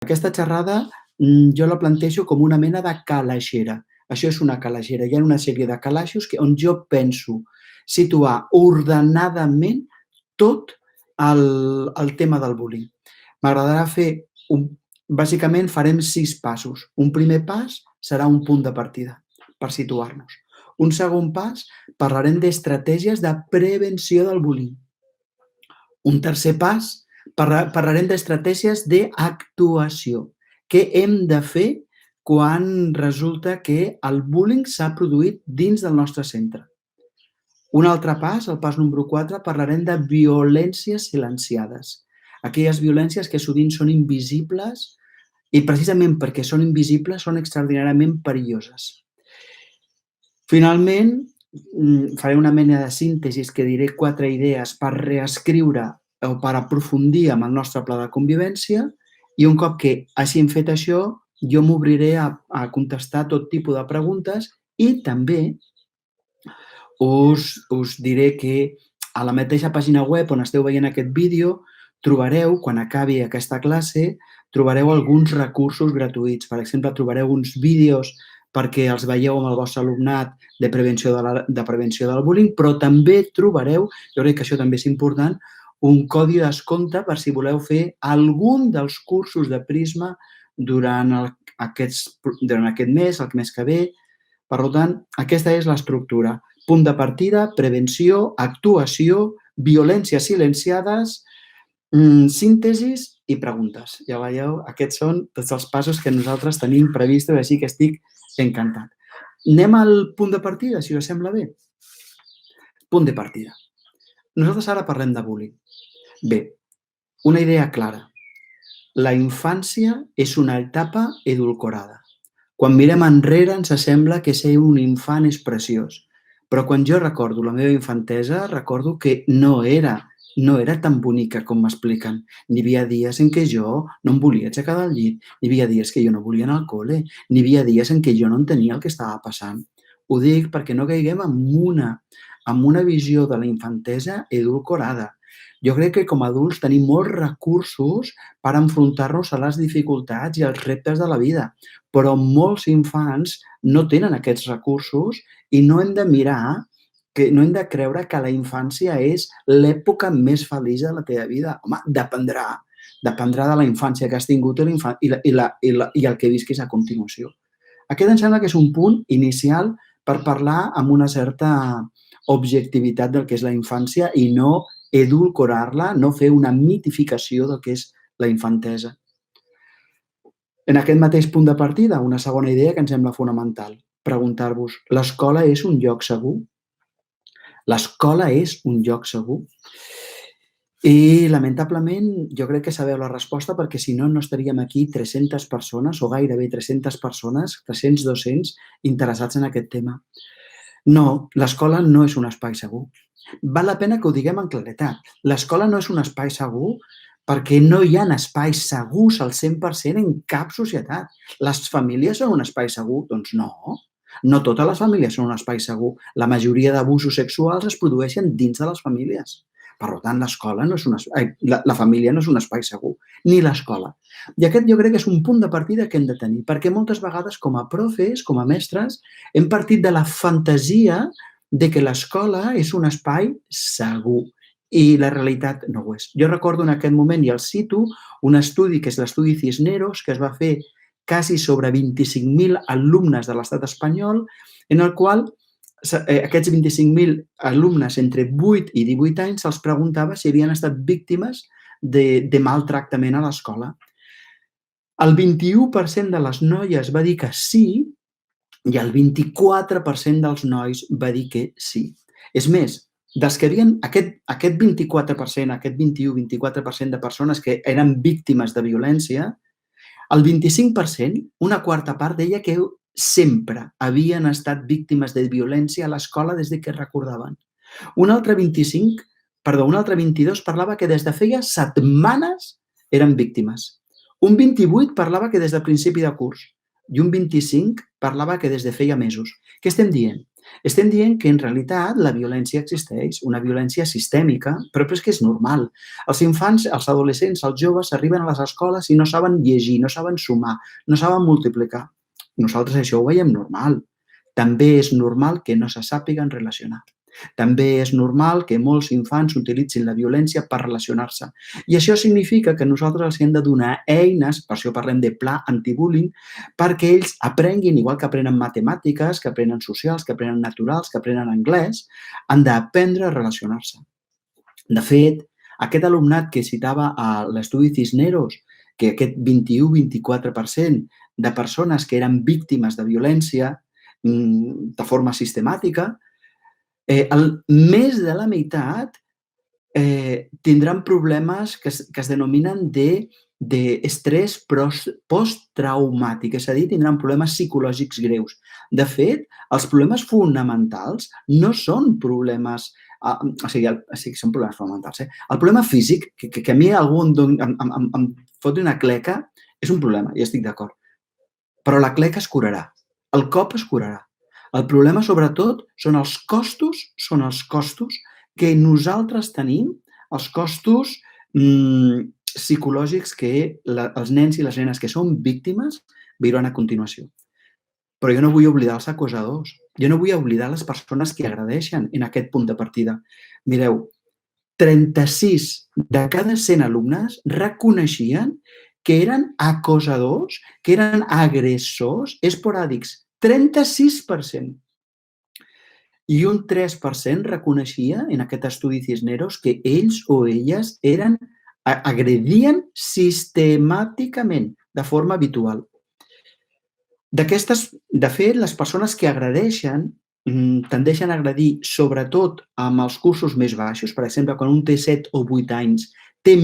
Aquesta xerrada jo la plantejo com una mena de calaixera. Això és una calaixera. Hi ha una sèrie de calaixos on jo penso situar ordenadament tot el tema del bullying. M'agradarà fer bàsicament farem 6 passos. Un primer pas serà un punt de partida per situar-nos. Un segon pas, parlarem d'estratègies de prevenció del bullying. Un tercer pas, parlarem d'estratègies d'actuació. Què hem de fer quan resulta que el bullying s'ha produït dins del nostre centre? Un altre pas, el pas número 4, parlarem de violències silenciades. Aquelles violències que sovint són invisibles i precisament perquè són invisibles són extraordinàriament perilloses. Finalment, faré una mena de síntesi que diré 4 idees per reescriure o per aprofundir amb el nostre pla de convivència i un cop que hagin fet això, jo m'obriré a contestar tot tipus de preguntes i també us diré que a la mateixa pàgina web on esteu veient aquest vídeo trobareu, quan acabi aquesta classe, trobareu alguns recursos gratuïts. Per exemple, trobareu uns vídeos perquè els veieu amb el vostre alumnat de prevenció del bullying, però també trobareu, jo crec que això també és important, un codi de descompte per si voleu fer algun dels cursos de Prisma durant aquest mes, el mes que ve. Per tant, aquesta és l'estructura. Punt de partida, prevenció, actuació, violències silenciades, síntesis i preguntes. Ja veieu, aquests són tots els passos que nosaltres tenim previstos, així que estic encantat. Anem al punt de partida, si us sembla bé. Punt de partida. Nosaltres ara parlem de bullying. Bé, una idea clara. La infància és una etapa edulcorada. Quan mirem enrere ens sembla que ser un infant és preciós, però quan jo recordo la meva infantesa, recordo que no era tan bonica com m'expliquen. N'hi havia dies en què jo no em volia aixecar del llit, n'hi havia dies que jo no volia anar al col·le, n'hi havia dies en què jo no entenia el que estava passant. Ho dic perquè no caiguem en una visió de la infantesa edulcorada. Jo crec que com a adults tenim molts recursos per enfrontar-nos a les dificultats i als reptes de la vida, però molts infants no tenen aquests recursos i no hem de mirar, no hem de creure que la infància és l'època més feliç de la teva vida. Home, dependrà de la infància que has tingut i el que visquis a continuació. Aquest em sembla que és un punt inicial per parlar amb una certa objectivitat del que és la infància i no edulcorar-la, no fer una mitificació del que és la infantesa. En aquest mateix punt de partida, una segona idea que em sembla fonamental. Preguntar-vos, l'escola és un lloc segur? L'escola és un lloc segur? I, lamentablement, jo crec que sabeu la resposta perquè si no, no estaríem aquí 300 persones o gairebé 300 persones, 300-200, interessats en aquest tema. No, l'escola no és un espai segur. Val la pena que ho diguem amb claredat. L'escola no és un espai segur perquè no hi ha espais segurs al 100% en cap societat. Les famílies són un espai segur? Doncs no. No totes les famílies són un espai segur. La majoria d'abusos sexuals es produeixen dins de les famílies. Per tant, la família no és un espai segur, ni l'escola. I aquest jo crec que és un punt de partida que hem de tenir, perquè moltes vegades com a profes, com a mestres, hem partit de la fantasia de que l'escola és un espai segur i la realitat no ho és. Jo recordo en aquest moment, i el cito, un estudi que és l'estudi Cisneros, que es va fer quasi sobre 25.000 alumnes de l'estat espanyol, en el qual aquests 25.000 alumnes entre 8 i 18 anys se'ls preguntava si havien estat víctimes de maltractament a l'escola. El 21% de les noies va dir que sí i el 24% dels nois va dir que sí. És més, dels que havien aquest 24%, aquest 21-24% de persones que eren víctimes de violència, el 25%, una quarta part, deia que sempre havien estat víctimes de violència a l'escola des que recordaven. Un altre 22 parlava que des de feia setmanes eren víctimes. Un 28 parlava que des del principi de curs i un 25 parlava que des de feia mesos. Què estem dient? Estem dient que en realitat la violència existeix, una violència sistèmica, però és que és normal. Els infants, els adolescents, els joves arriben a les escoles i no saben llegir, no saben sumar, no saben multiplicar. Nosaltres això ho veiem normal. També és normal que no se sàpiguen relacionar. També és normal que molts infants utilitzin la violència per relacionar-se. I això significa que nosaltres els hem de donar eines, per això parlem de pla antibullying, perquè ells aprenguin, igual que aprenen matemàtiques, que aprenen socials, que aprenen naturals, que aprenen anglès, han d'aprendre a relacionar-se. De fet, aquest alumnat que citava a l'estudi Cisneros, que aquest 21-24% de persones que eren víctimes de violència de forma sistemàtica, més de la meitat tindran problemes que es denominen d'estrès posttraumàtic, és a dir, tindran problemes psicològics greus. De fet, els problemes fonamentals no són problemes, sí, són problemes fonamentals. El problema físic, que a mi algú em foti una cleca, és un problema, i estic d'acord. Però la cleca es curarà, el cop es curarà. El problema, sobretot, són els costos que nosaltres tenim, els costos psicològics que els nens i les nenes que són víctimes viuran a continuació. Però jo no vull oblidar els acosadors. Jo no vull oblidar les persones que agredeixen en aquest punt de partida. Mireu, 36 de cada 100 alumnes reconeixien que eren acosadors, que eren agressors esporàdics. 36%. I un 3% reconeixia en aquest estudi Cisneros que ells o elles agredien sistemàticament, de forma habitual. De fet, les persones que agredeixen tendeixen a agredir sobretot amb els cursos més baixos. Per exemple, quan un té 7 o 8 anys, té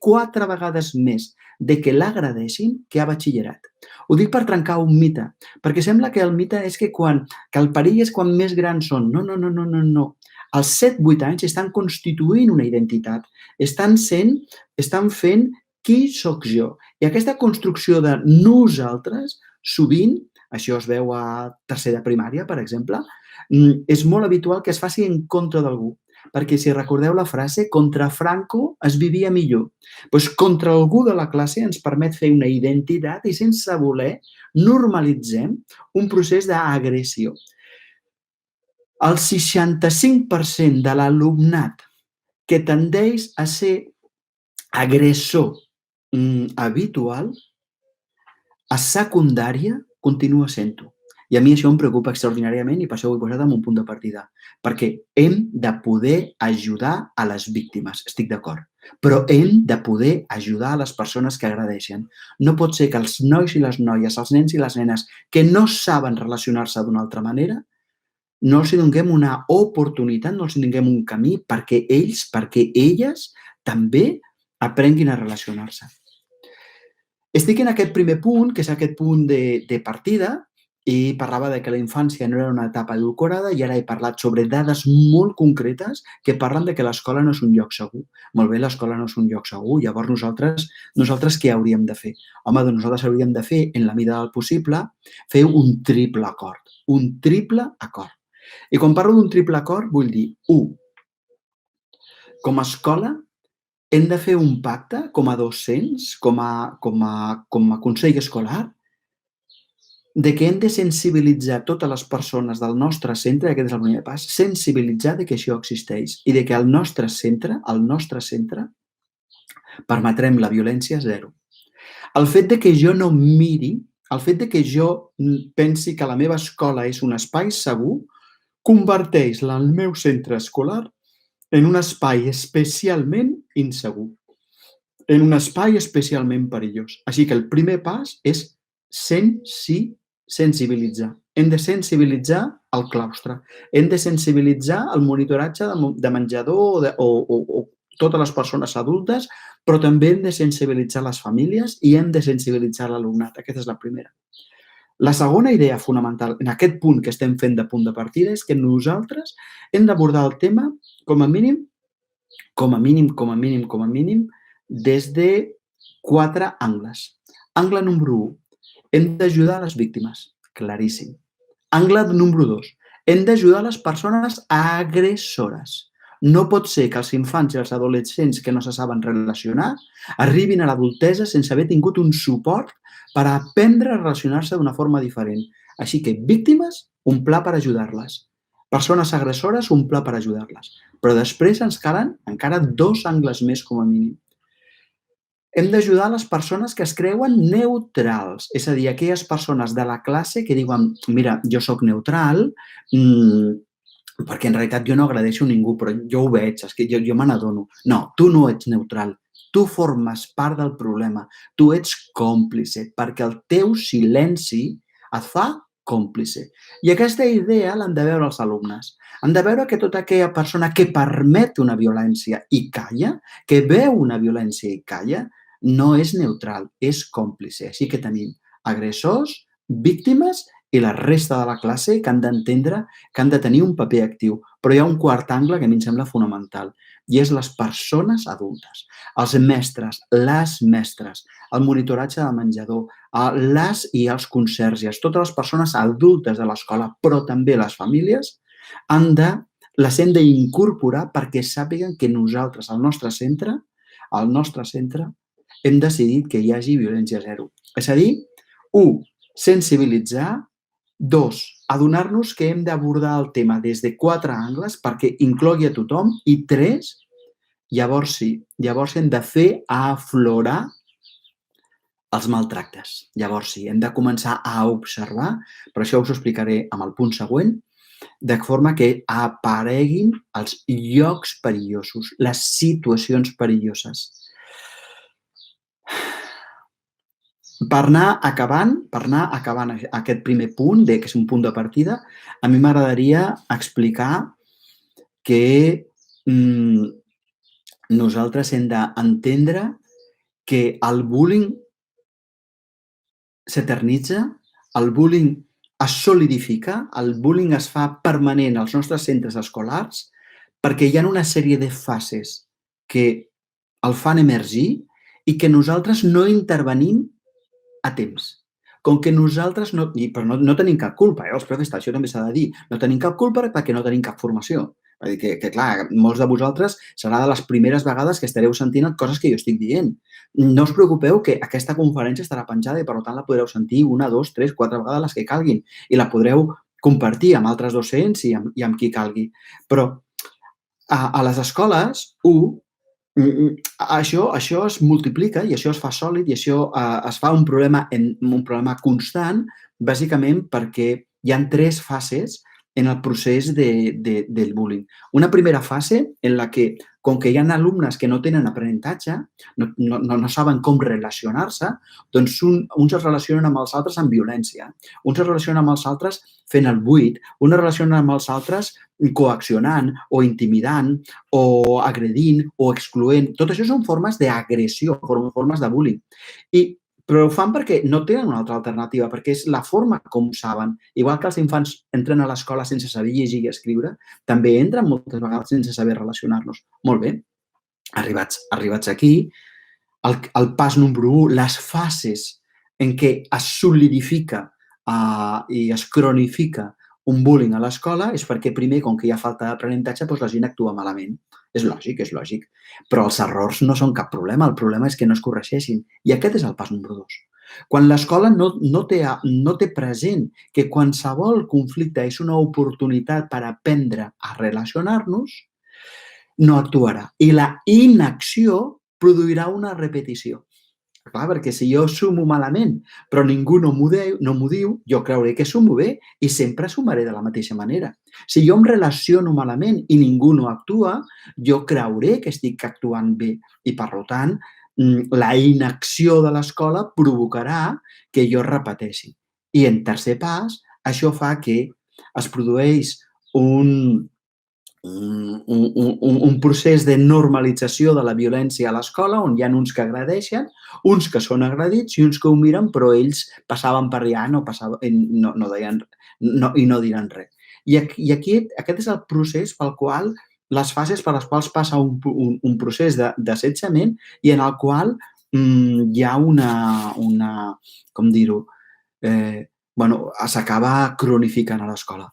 4 vegades més de que l'agredeixin que a batxillerat. Ho dic per trencar un mite, perquè sembla que el mite és que el perill és quan més grans són. No, no, no, no, no, no. Als 7-8 anys estan constituint una identitat, estan fent qui sóc jo. I aquesta construcció de nosaltres, sovint, això es veu a tercer de primària, per exemple, és molt habitual que es faci en contra d'algú. Perquè si recordeu la frase, contra Franco es vivia millor. Doncs contra algú de la classe ens permet fer una identitat i sense voler normalitzem un procés d'agressió. El 65% de l'alumnat que tendeix a ser agressor habitual, a secundària continua sent-ho. I a mi això em preocupa extraordinàriament i per això ho he posat en un punt de partida. Perquè hem de poder ajudar a les víctimes, estic d'acord. Però hem de poder ajudar a les persones que agredeixen. No pot ser que els nois i les noies, els nens i les nenes que no saben relacionar-se d'una altra manera, no els donem una oportunitat, no els donem un camí perquè ells, perquè elles també aprenguin a relacionar-se. Estic en aquest primer punt, que és aquest punt de partida, i parlava de que la infància no era una etapa edulcorada i ara he parlat sobre dades molt concretes que parlen de que l'escola no és un lloc segur. Molt bé, l'escola no és un lloc segur. Llavors nosaltres què hauríem de fer? Home, doncs nosaltres hauríem de fer, en la mida del possible, fer un triple acord. Un triple acord. I quan parlo d'un triple acord vull dir, 1, com a escola hem de fer un pacte com a docents, com a consell escolar, de que hem de sensibilitzar totes les persones del nostre centre, i aquest és el primer pas, sensibilitzar de que això existeix i de que al nostre centre, permetrem la violència zero. El fet de que jo no miri, el fet de que jo pensi que la meva escola és un espai segur, converteix el meu centre escolar en un espai especialment insegur, en un espai especialment perillós. Així que el primer pas és sensibilitzar. Hem de sensibilitzar el claustre, hem de sensibilitzar el monitoratge de menjador o totes les persones adultes, però també hem de sensibilitzar les famílies i hem de sensibilitzar l'alumnat. Aquesta és la primera. La segona idea fonamental en aquest punt que estem fent de punt de partida és que nosaltres hem d'abordar el tema com a mínim, des de 4 angles. Angle número 1, hem d'ajudar a les víctimes, claríssim. Angle número 2, Hem d'ajudar les persones agressores. No pot ser que els infants i els adolescents que no se saben relacionar arribin a l'adultesa sense haver tingut un suport per aprendre a relacionar-se d'una forma diferent. Així que víctimes, un pla per ajudar-les. Persones agressores, un pla per ajudar-les. Però després ens calen encara 2 angles més com a mínim. Hem d'ajudar les persones que es creuen neutrals, és a dir, aquelles persones de la classe que diuen mira, jo sóc neutral, perquè en realitat jo no agradeixo a ningú, però jo ho veig, és que jo me n'adono. No, tu no ets neutral, tu formes part del problema, tu ets còmplice, perquè el teu silenci et fa còmplice. I aquesta idea l'han de veure els alumnes. Han de veure que tota aquella persona que permet una violència i calla, que veu una violència i calla, no és neutral, és còmplice. Així que tenim agressors, víctimes i la resta de la classe que han d'entendre que han de tenir un paper actiu. Però hi ha un quart angle que a mi em sembla fonamental i és les persones adultes, els mestres, les mestres, el monitoratge de menjador, les i els conserges, totes les persones adultes de l'escola, però també les famílies, les hem d'incorporar perquè sàpiguen que nosaltres, al nostre centre, hem decidit que hi hagi violència zero. És a dir, 1, sensibilitzar, 2, adonar-nos que hem d'abordar el tema des de 4 angles perquè inclogui a tothom i 3, llavors sí, llavors hem de fer aflorar els maltractes. Llavors sí, hem de començar a observar, però això us ho explicaré amb el punt següent, de forma que apareguin els llocs perillosos, les situacions perilloses. Per anar acabant aquest primer punt, que és un punt de partida, a mi m'agradaria explicar que nosaltres hem d'entendre que el bullying s'eternitza, el bullying es solidifica, el bullying es fa permanent als nostres centres escolars perquè hi ha una sèrie de fases que el fan emergir i que nosaltres no intervenim a temps. Com que nosaltres però no tenim cap culpa, els professors, això també s'ha de dir, no tenim cap culpa perquè no tenim cap formació. Vull dir que clar, molts de vosaltres serà de les primeres vegades que estareu sentint coses que jo estic dient. No us preocupeu que aquesta conferència estarà penjada i per tant la podreu sentir 1, 2, 3, 4 vegades les que calguin i la podreu compartir amb altres docents i amb qui calgui. Però a les escoles, això es multiplica i això es fa sòlid i això es fa un problema constant, bàsicament perquè hi ha 3 fases en el procés del bullying. Una primera fase en la que, com que hi ha alumnes que no tenen aprenentatge, no saben com relacionar-se, doncs uns es relacionen amb els altres amb violència, uns es relacionen amb els altres fent el buit, uns es relacionen amb els altres coaccionant o intimidant o agredint o excloent. Tot això són formes d'agressió, formes de bullying. Però ho fan perquè no tenen una altra alternativa, perquè és la forma com saben. Igual que els infants entren a l'escola sense saber llegir i escriure, també entren moltes vegades sense saber relacionar-nos. Molt bé, arribats aquí, el pas número 1, les fases en què es solidifica i es cronifica un bullying a l'escola és perquè primer, com que hi ha falta d'aprenentatge, doncs la gent actua malament. És lògic. Però els errors no són cap problema, el problema és que no es corregeixin. I aquest és el pas número 2. Quan l'escola no té present que qualsevol conflicte és una oportunitat per aprendre a relacionar-nos, no actuarà. I la inacció produirà una repetició. Clar, perquè si jo sumo malament però ningú no m'ho diu, jo creuré que sumo bé i sempre sumaré de la mateixa manera. Si jo em relaciono malament i ningú no actua, jo creuré que estic actuant bé i, per tant, la inacció de l'escola provocarà que jo repeteixi. I, en tercer pas, això fa que es produeix un procés de normalització de la violència a l'escola on hi ha uns que agredeixen, uns que són agredits i uns que ho miren però ells passaven per allà i no diran res. I aquest és el procés pel qual les fases per les quals passa un procés d'assetjament i en el qual hi ha com dir-ho, s'acaba cronificant a l'escola.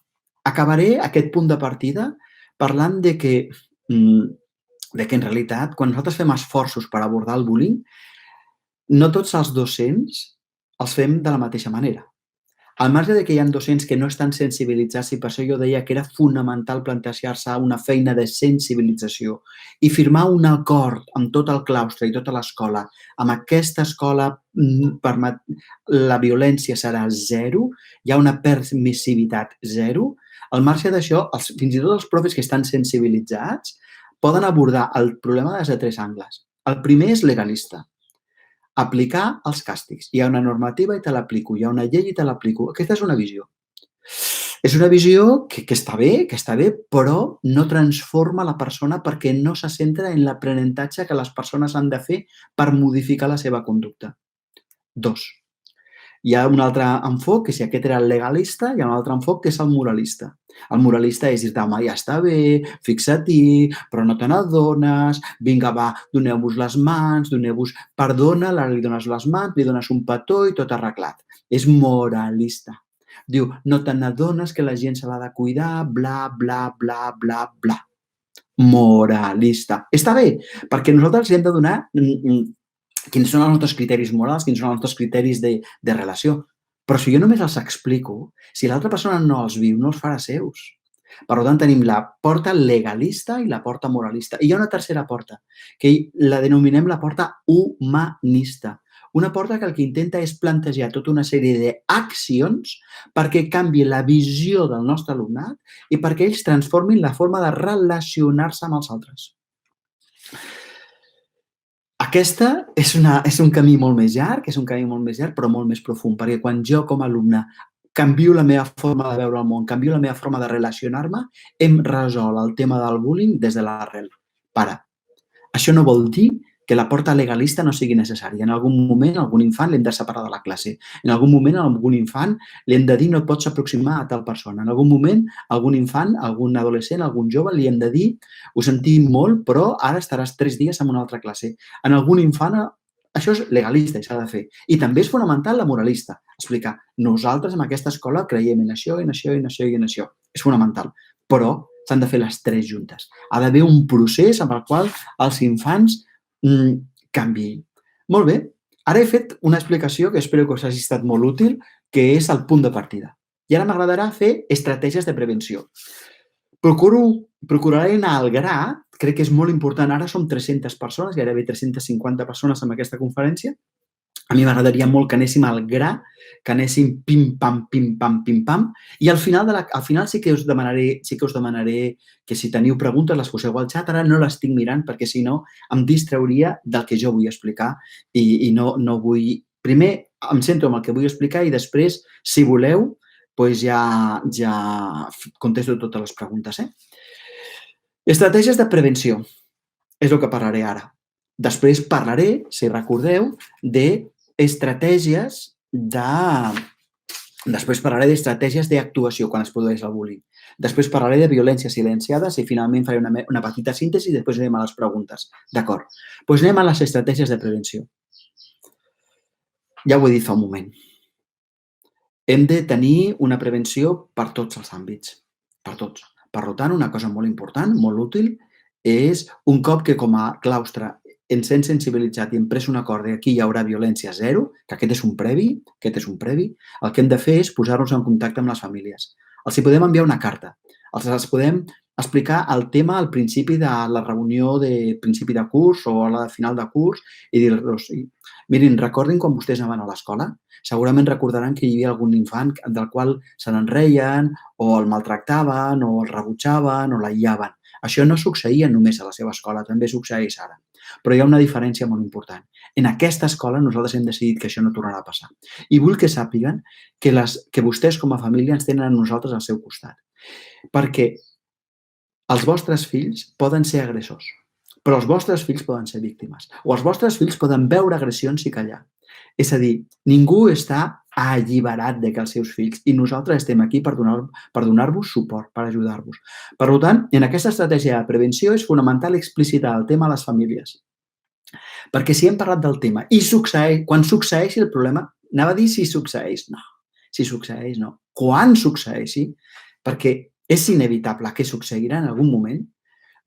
Acabaré aquest punt de partida parlant de que en realitat, quan nosaltres fem esforços per abordar el bullying, no tots els docents els fem de la mateixa manera. Al marge de que hi ha docents que no estan sensibilitzats i per això jo deia que era fonamental plantejar-se una feina de sensibilització i firmar un acord amb tot el claustre i tota l'escola. Amb aquesta escola la violència serà zero, hi ha una permissivitat zero. Al marge d'això, fins i tot els profes que estan sensibilitzats poden abordar el problema des de 3 angles. El primer és legalista. Aplicar els càstigs. Hi ha una normativa i te l'aplico, hi ha una llei i te l'aplico. Aquesta és una visió. És una visió que està bé, però no transforma la persona perquè no se centra en l'aprenentatge que les persones han de fer per modificar la seva conducta. 2. Hi ha un altre enfoc, que si aquest era el legalista, hi ha un altre enfoc que és el moralista. El moralista és dir-te, home, ja està bé, fixa-t'hi, però no te n'adones, vinga, va, doneu-vos les mans, perdona, li dones les mans, li dones un petó i tot arreglat. És moralista. Diu, no te n'adones que la gent se l'ha de cuidar, bla, bla, bla, bla, bla. Moralista. Està bé, perquè nosaltres li hem de donar quins són els nostres criteris morals, quins són els nostres criteris de relació. Però si jo només els explico, si l'altra persona no els viu, no els farà seus. Per tant, tenim la porta legalista i la porta moralista. I hi ha una tercera porta, que la denominem la porta humanista. Una porta que el que intenta és plantejar tota una sèrie d'accions perquè canvi la visió del nostre alumnat i perquè ells transformin la forma de relacionar-se amb els altres. Aquesta és un camí molt més llarg, però molt més profund, perquè quan jo com a alumne canvio la meva forma de veure el món, canvio la meva forma de relacionar-me, hem resolt el tema del bullying des de l'arrel. Para. Això no vol dir que la porta legalista no sigui necessària. En algun moment, a algun infant l'hem de separar de la classe. En algun moment, a algun infant li hem de dir no et pots aproximar a tal persona. En algun moment, a algun infant, a algun adolescent, a algun jove, li hem de dir ho sentim molt, però ara estaràs 3 dies en una altra classe. En algun infant, això és legalista i s'ha de fer. I també és fonamental la moralista. Explicar, nosaltres en aquesta escola creiem en això, en això, en això i en això. És fonamental. Però s'han de fer les 3 juntes. Ha d'haver un procés amb el qual els infants canviïn. Molt bé, ara he fet una explicació que espero que us hagi estat molt útil, que és el punt de partida. I ara m'agradarà fer estratègies de prevenció. Procuraré anar al gra, crec que és molt important, ara som 300 persones, gairebé 350 persones en aquesta conferència. A mi m'agradaria molt que anéssim al gra, que anéssim pim-pam, pim-pam, pim-pam, i al final sí que us demanaré que si teniu preguntes les poseu al xat, ara no les estic mirant perquè si no em distrauria del que jo vull explicar i no vull... Primer em centro en el que vull explicar i després, si voleu, doncs ja contesto totes les preguntes. Estratègies de prevenció és el que parlaré ara. Després parlaré, si recordeu, d'estratègies d'actuació quan es produeix el bullying. Després parlaré de violències silenciades i finalment faré una petita síntesi i després anem a les preguntes. D'acord. Doncs anem a les estratègies de prevenció. Ja ho he dit fa un moment. Hem de tenir una prevenció per tots els àmbits. Per tots. Per tant, una cosa molt important, molt útil, és un cop que com a claustre ens hem sensibilitzat i hem pres un acord que aquí hi haurà violència zero, que aquest és un previ, el que hem de fer és posar-nos en contacte amb les famílies. Els hi podem enviar una carta, els podem explicar el tema al principi de la reunió de principi de curs o a la final de curs i dir-los, mirin, recordin quan vostès anaven a l'escola? Segurament recordaran que hi havia algun infant del qual se n'enreien o el maltractaven o el rebutjaven o l'aïllaven. Això no succeïa només a la seva escola, també succeeix ara. Però hi ha una diferència molt important. En aquesta escola nosaltres hem decidit que això no tornarà a passar. I vull que sàpiguen que vostès com a família ens tenen a nosaltres al seu costat. Perquè els vostres fills poden ser agressors, però els vostres fills poden ser víctimes. O els vostres fills poden veure agressions i callar. És a dir, ningú està alliberat de que els seus fills i nosaltres estem aquí per donar-vos suport, per ajudar-vos. Per tant, en aquesta estratègia de prevenció és fonamental explicitar el tema a les famílies. Perquè si hem parlat del tema i quan succeeixi el problema, anava a dir si succeeix, no. Si succeeix, no. Quan succeeixi, perquè és inevitable que succeirà en algun moment,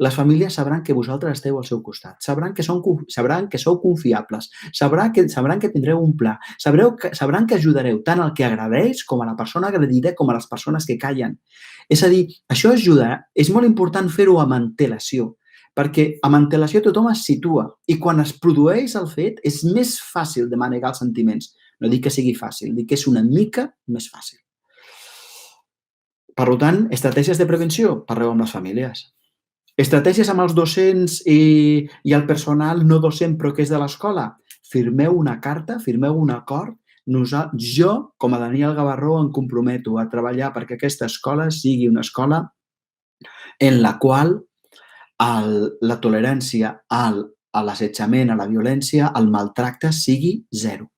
les famílies sabran que vosaltres esteu al seu costat, sabran que sou confiables, sabran que tindreu un pla, sabran que ajudareu tant al que agradeix com a la persona agredida com a les persones que callen. És a dir, això ajuda, és molt important fer-ho amb antelació, perquè amb antelació tothom es situa i quan es produeix el fet és més fàcil de manegar els sentiments. No dic que sigui fàcil, dic que és una mica més fàcil. Per tant, estratègies de prevenció, parleu amb les famílies. Estratègies amb els docents i el personal no docent però que és de l'escola. Firmeu una carta, firmeu un acord. Jo, com a Daniel Gavarró, em comprometo a treballar perquè aquesta escola sigui una escola en la qual la tolerància a l'assetjament, a la violència, al maltracte sigui zero.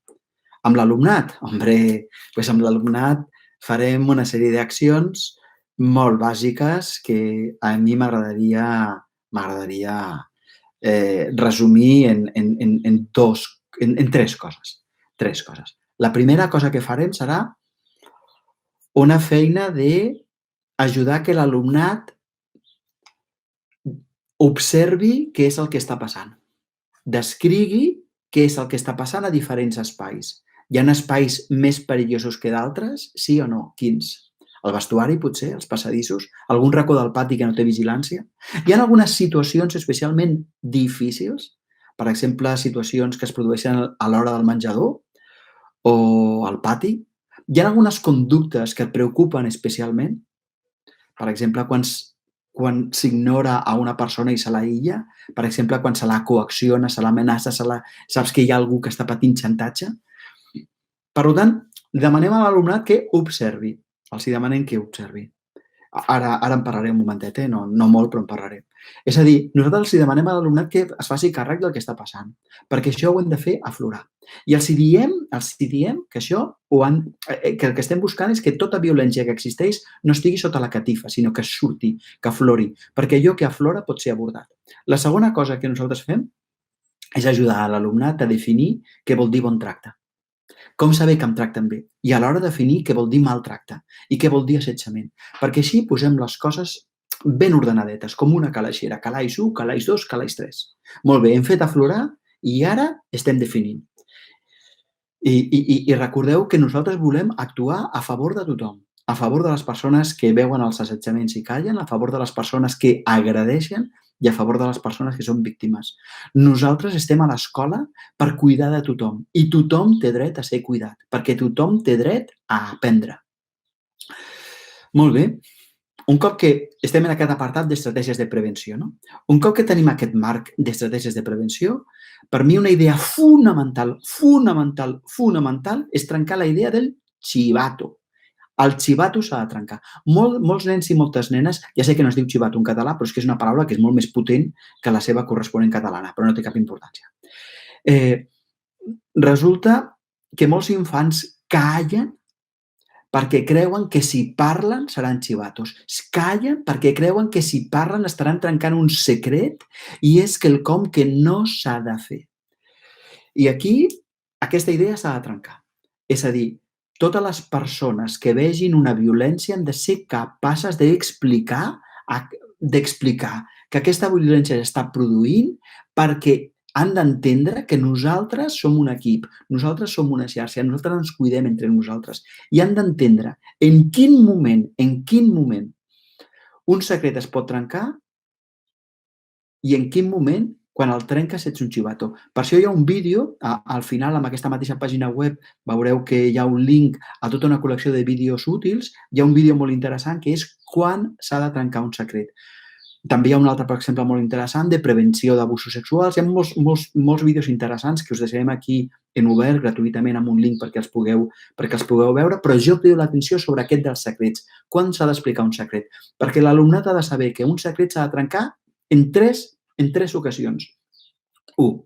Amb l'alumnat? Doncs amb l'alumnat farem una sèrie d'accions molt bàsiques que a mi m'agradaria resumir en tres coses. La primera cosa que farem serà una feina d'ajudar que l'alumnat observi què és el que està passant, descrigui què és el que està passant a diferents espais. Hi ha espais més perillosos que d'altres? Sí o no? Quins? El vestuari, potser, els passadissos, algun racó del pati que no té vigilància? Hi ha algunes situacions especialment difícils, per exemple, situacions que es produeixen a l'hora del menjador o al pati? Hi ha algunes conductes que et preocupen especialment? Per exemple, quan s'ignora a una persona i se l'aïlla? Per exemple, quan se la coacciona, se l'amenaça, saps que hi ha algú que està patint xantatge? Per tant, demanem a l'alumnat que observi. Els demanem que observi. Ara en parlaré un momentet, no molt, però en parlaré. És a dir, nosaltres els demanem a l'alumnat que es faci càrrec del que està passant, perquè això ho hem de fer aflorar. I els diem que això que el que estem buscant és que tota violència que existeix no estigui sota la catifa, sinó que surti, que aflori, perquè allò que aflora pot ser abordat. La segona cosa que nosaltres fem és ajudar a l'alumnat a definir què vol dir bon tracte. Com saber que em tracten bé? I alhora definir què vol dir maltracte i què vol dir assetjament. Perquè així posem les coses ben ordenadetes, com una calaixera, calaix 1, calaix 2, calaix 3. Molt bé, hem fet aflorar i ara estem definint. I recordeu que nosaltres volem actuar a favor de tothom, a favor de les persones que veuen els assetjaments i callen, a favor de les persones que agredeixen i a favor de les persones que són víctimes. Nosaltres estem a l'escola per cuidar de tothom i tothom té dret a ser cuidat, perquè tothom té dret a aprendre. Molt bé. Un cop que estem en aquest apartat d'estratègies de prevenció, un cop que tenim aquest marc d'estratègies de prevenció, per mi una idea fonamental és trencar la idea del xivato. El xivato s'ha de trencar. Molts nens i moltes nenes, ja sé que no es diu xivato en català, però és que és una paraula que és molt més potent que la seva corresponent catalana, però no té cap importància. Resulta que molts infants callen perquè creuen que si parlen seran xivatos. Callen perquè creuen que si parlen estaran trencant un secret i és quelcom que no s'ha de fer. I aquí aquesta idea s'ha de trencar. És a dir, totes les persones que vegin una violència han de ser capaces d'explicar que aquesta violència s'està produint perquè han d'entendre que nosaltres som un equip, nosaltres som una xarxa, nosaltres ens cuidem entre nosaltres i han d'entendre en quin moment un secret es pot trencar i en quin moment quan el trenques ets un xivato. Per això hi ha un vídeo, al final, amb aquesta mateixa pàgina web, veureu que hi ha un link a tota una col·lecció de vídeos útils, hi ha un vídeo molt interessant que és quan s'ha de trencar un secret. També hi ha un altre, per exemple, molt interessant de prevenció d'abusos sexuals. Hi ha molts vídeos interessants que us deixarem aquí en obert gratuïtament amb un link perquè els pugueu veure, però jo crido l'atenció sobre aquest dels secrets. Quan s'ha d'explicar un secret? Perquè l'alumnat ha de saber que un secret s'ha de trencar en tres ocasions. 1.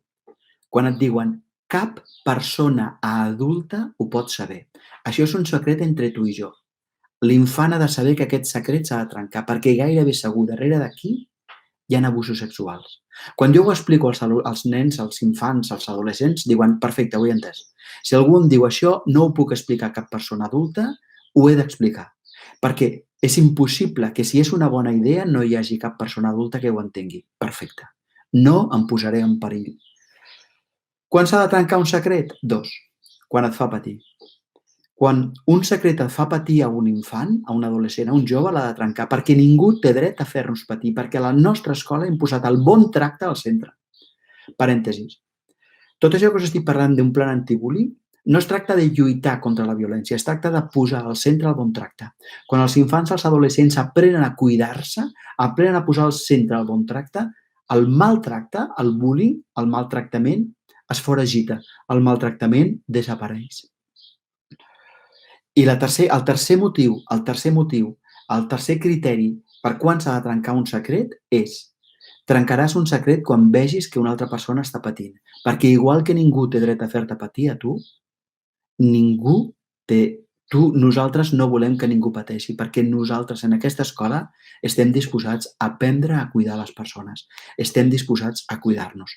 Quan et diuen cap persona adulta ho pot saber. Això és un secret entre tu i jo. L'infant ha de saber que aquest secret s'ha de trencar perquè gairebé segur darrere d'aquí hi ha abusos sexuals. Quan jo ho explico als nens, als infants, als adolescents, diuen, perfecte, ho he entès. Si algú em diu això, no ho puc explicar a cap persona adulta, ho he d'explicar. Perquè és impossible que si és una bona idea no hi hagi cap persona adulta que ho entengui. Perfecte. No em posaré en perill. Quan s'ha de trencar un secret? 2. Quan et fa patir. Quan un secret et fa patir a un infant, a un adolescent, a un jove, l'ha de trencar, perquè ningú té dret a fer-nos patir, perquè a la nostra escola hem posat el bon tracte al centre. Parèntesis. Tot això que us estic parlant d'un plan antibullying no es tracta de lluitar contra la violència, es tracta de posar al centre el bon tracte. Quan els infants i els adolescents aprenen a cuidar-se, aprenen a posar al centre el bon tracte, el maltracte, el bullying, el maltractament, es foragita, el maltractament desapareix. I el tercer motiu, el tercer criteri per quan s'ha de trencar un secret és: trencaràs un secret quan vegis que una altra persona està patint. Perquè igual que ningú té dret a fer-te patir a tu, nosaltres no volem que ningú pateixi, perquè nosaltres en aquesta escola estem disposats a aprendre a cuidar les persones, estem disposats a cuidar-nos.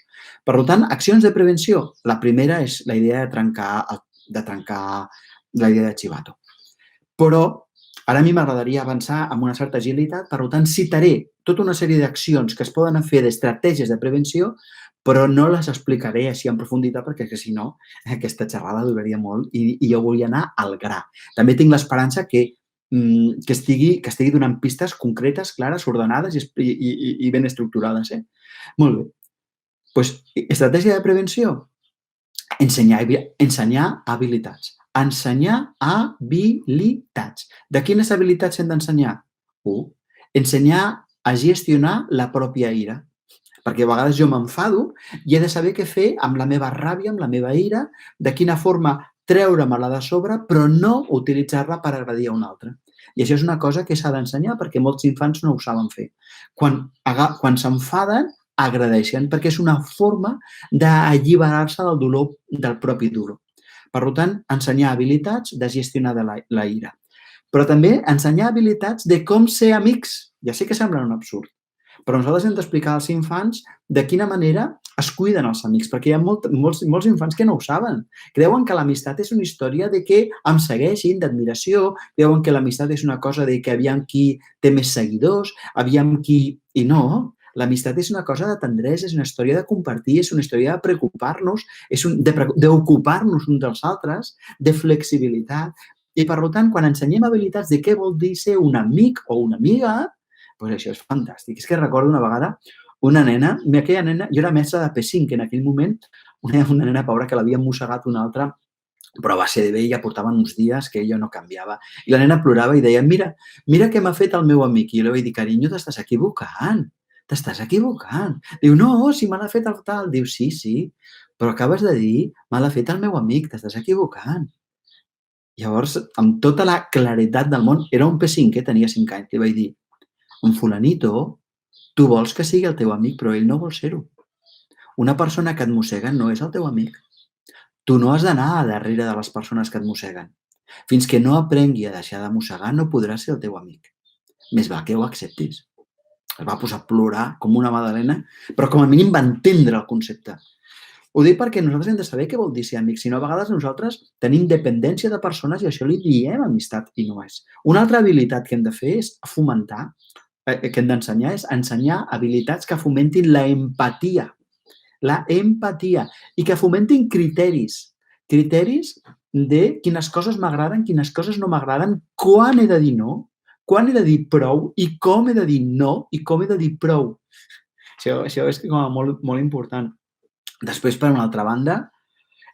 Per tant, accions de prevenció. La primera és la idea de trencar la idea de chivato. Però ara a mi m'agradaria avançar amb una certa agilitat, per tant, citaré tota una sèrie d'accions que es poden fer d'estratègies de prevenció, però no les explicaré així en profunditat perquè si no aquesta xerrada duraria molt i jo vull anar al gra. També tinc l'esperança que estigui donant pistes concretes, clares, ordenades i ben estructurades. Molt bé. Doncs, estratègia de prevenció? Ensenyar habilitats. Ensenyar habilitats. De quines habilitats hem d'ensenyar? 1. Ensenyar a gestionar la pròpia ira. Perquè a vegades jo m'enfado i he de saber què fer amb la meva ràbia, amb la meva ira, de quina forma treure-me-la de sobre, però no utilitzar-la per agredir a un altre. I això és una cosa que s'ha d'ensenyar perquè molts infants no ho saben fer. Quan s'enfaden, agradeixen, perquè és una forma d'alliberar-se del dolor, del propi dolor. Per tant, ensenyar habilitats de gestionar la ira. Però també ensenyar habilitats de com ser amics. Ja sé que sembla un absurd, però nosaltres hem d'explicar als infants de quina manera es cuiden els amics, perquè hi ha molts infants que no ho saben. Creuen que l'amistat és una història de que em segueixin, d'admiració, creuen que l'amistat és una cosa de que aviam qui té més seguidors, aviam qui... I no, l'amistat és una cosa de tendresa, és una història de compartir, és una història de preocupar-nos, d'ocupar-nos uns dels altres, de flexibilitat. I, per tant, quan ensenyem habilitats de què vol dir ser un amic o una amiga, doncs això és fantàstic. És que recordo una vegada una nena, aquella nena, jo era mestra de P5 en aquell moment, una nena pobra que l'havia mossegat una altra, però va ser bé, ja portaven uns dies que ella no canviava. I la nena plorava i deia, mira què m'ha fet el meu amic. I jo li vaig dir, carinyo, t'estàs equivocant. Diu, no, si me l'ha fet el tal. Diu, sí, però acabes de dir, me l'ha fet el meu amic, t'estàs equivocant. Llavors, amb tota la claretat del món, era un P5, tenia 5 anys, li vaig dir, en fulanito, tu vols que sigui el teu amic, però ell no vol ser-ho. Una persona que et mossega no és el teu amic. Tu no has d'anar a darrere de les persones que et mosseguen. Fins que no aprengui a deixar de mossegar, no podrà ser el teu amic. Més val que ho acceptis. Es va posar a plorar com una magdalena, però com a mínim va entendre el concepte. Ho dic perquè nosaltres hem de saber què vol dir ser amics, si no a vegades nosaltres tenim dependència de persones i això li diem amistat i no és. Una altra habilitat que hem de fer és fomentar, que hem d'ensenyar, és ensenyar habilitats que fomentin la empatia i que fomentin criteris de quines coses m'agraden, quines coses no m'agraden, quan he de dir no, quan he de dir prou i com he de dir no i com he de dir prou. Això és molt important. Després, per una altra banda,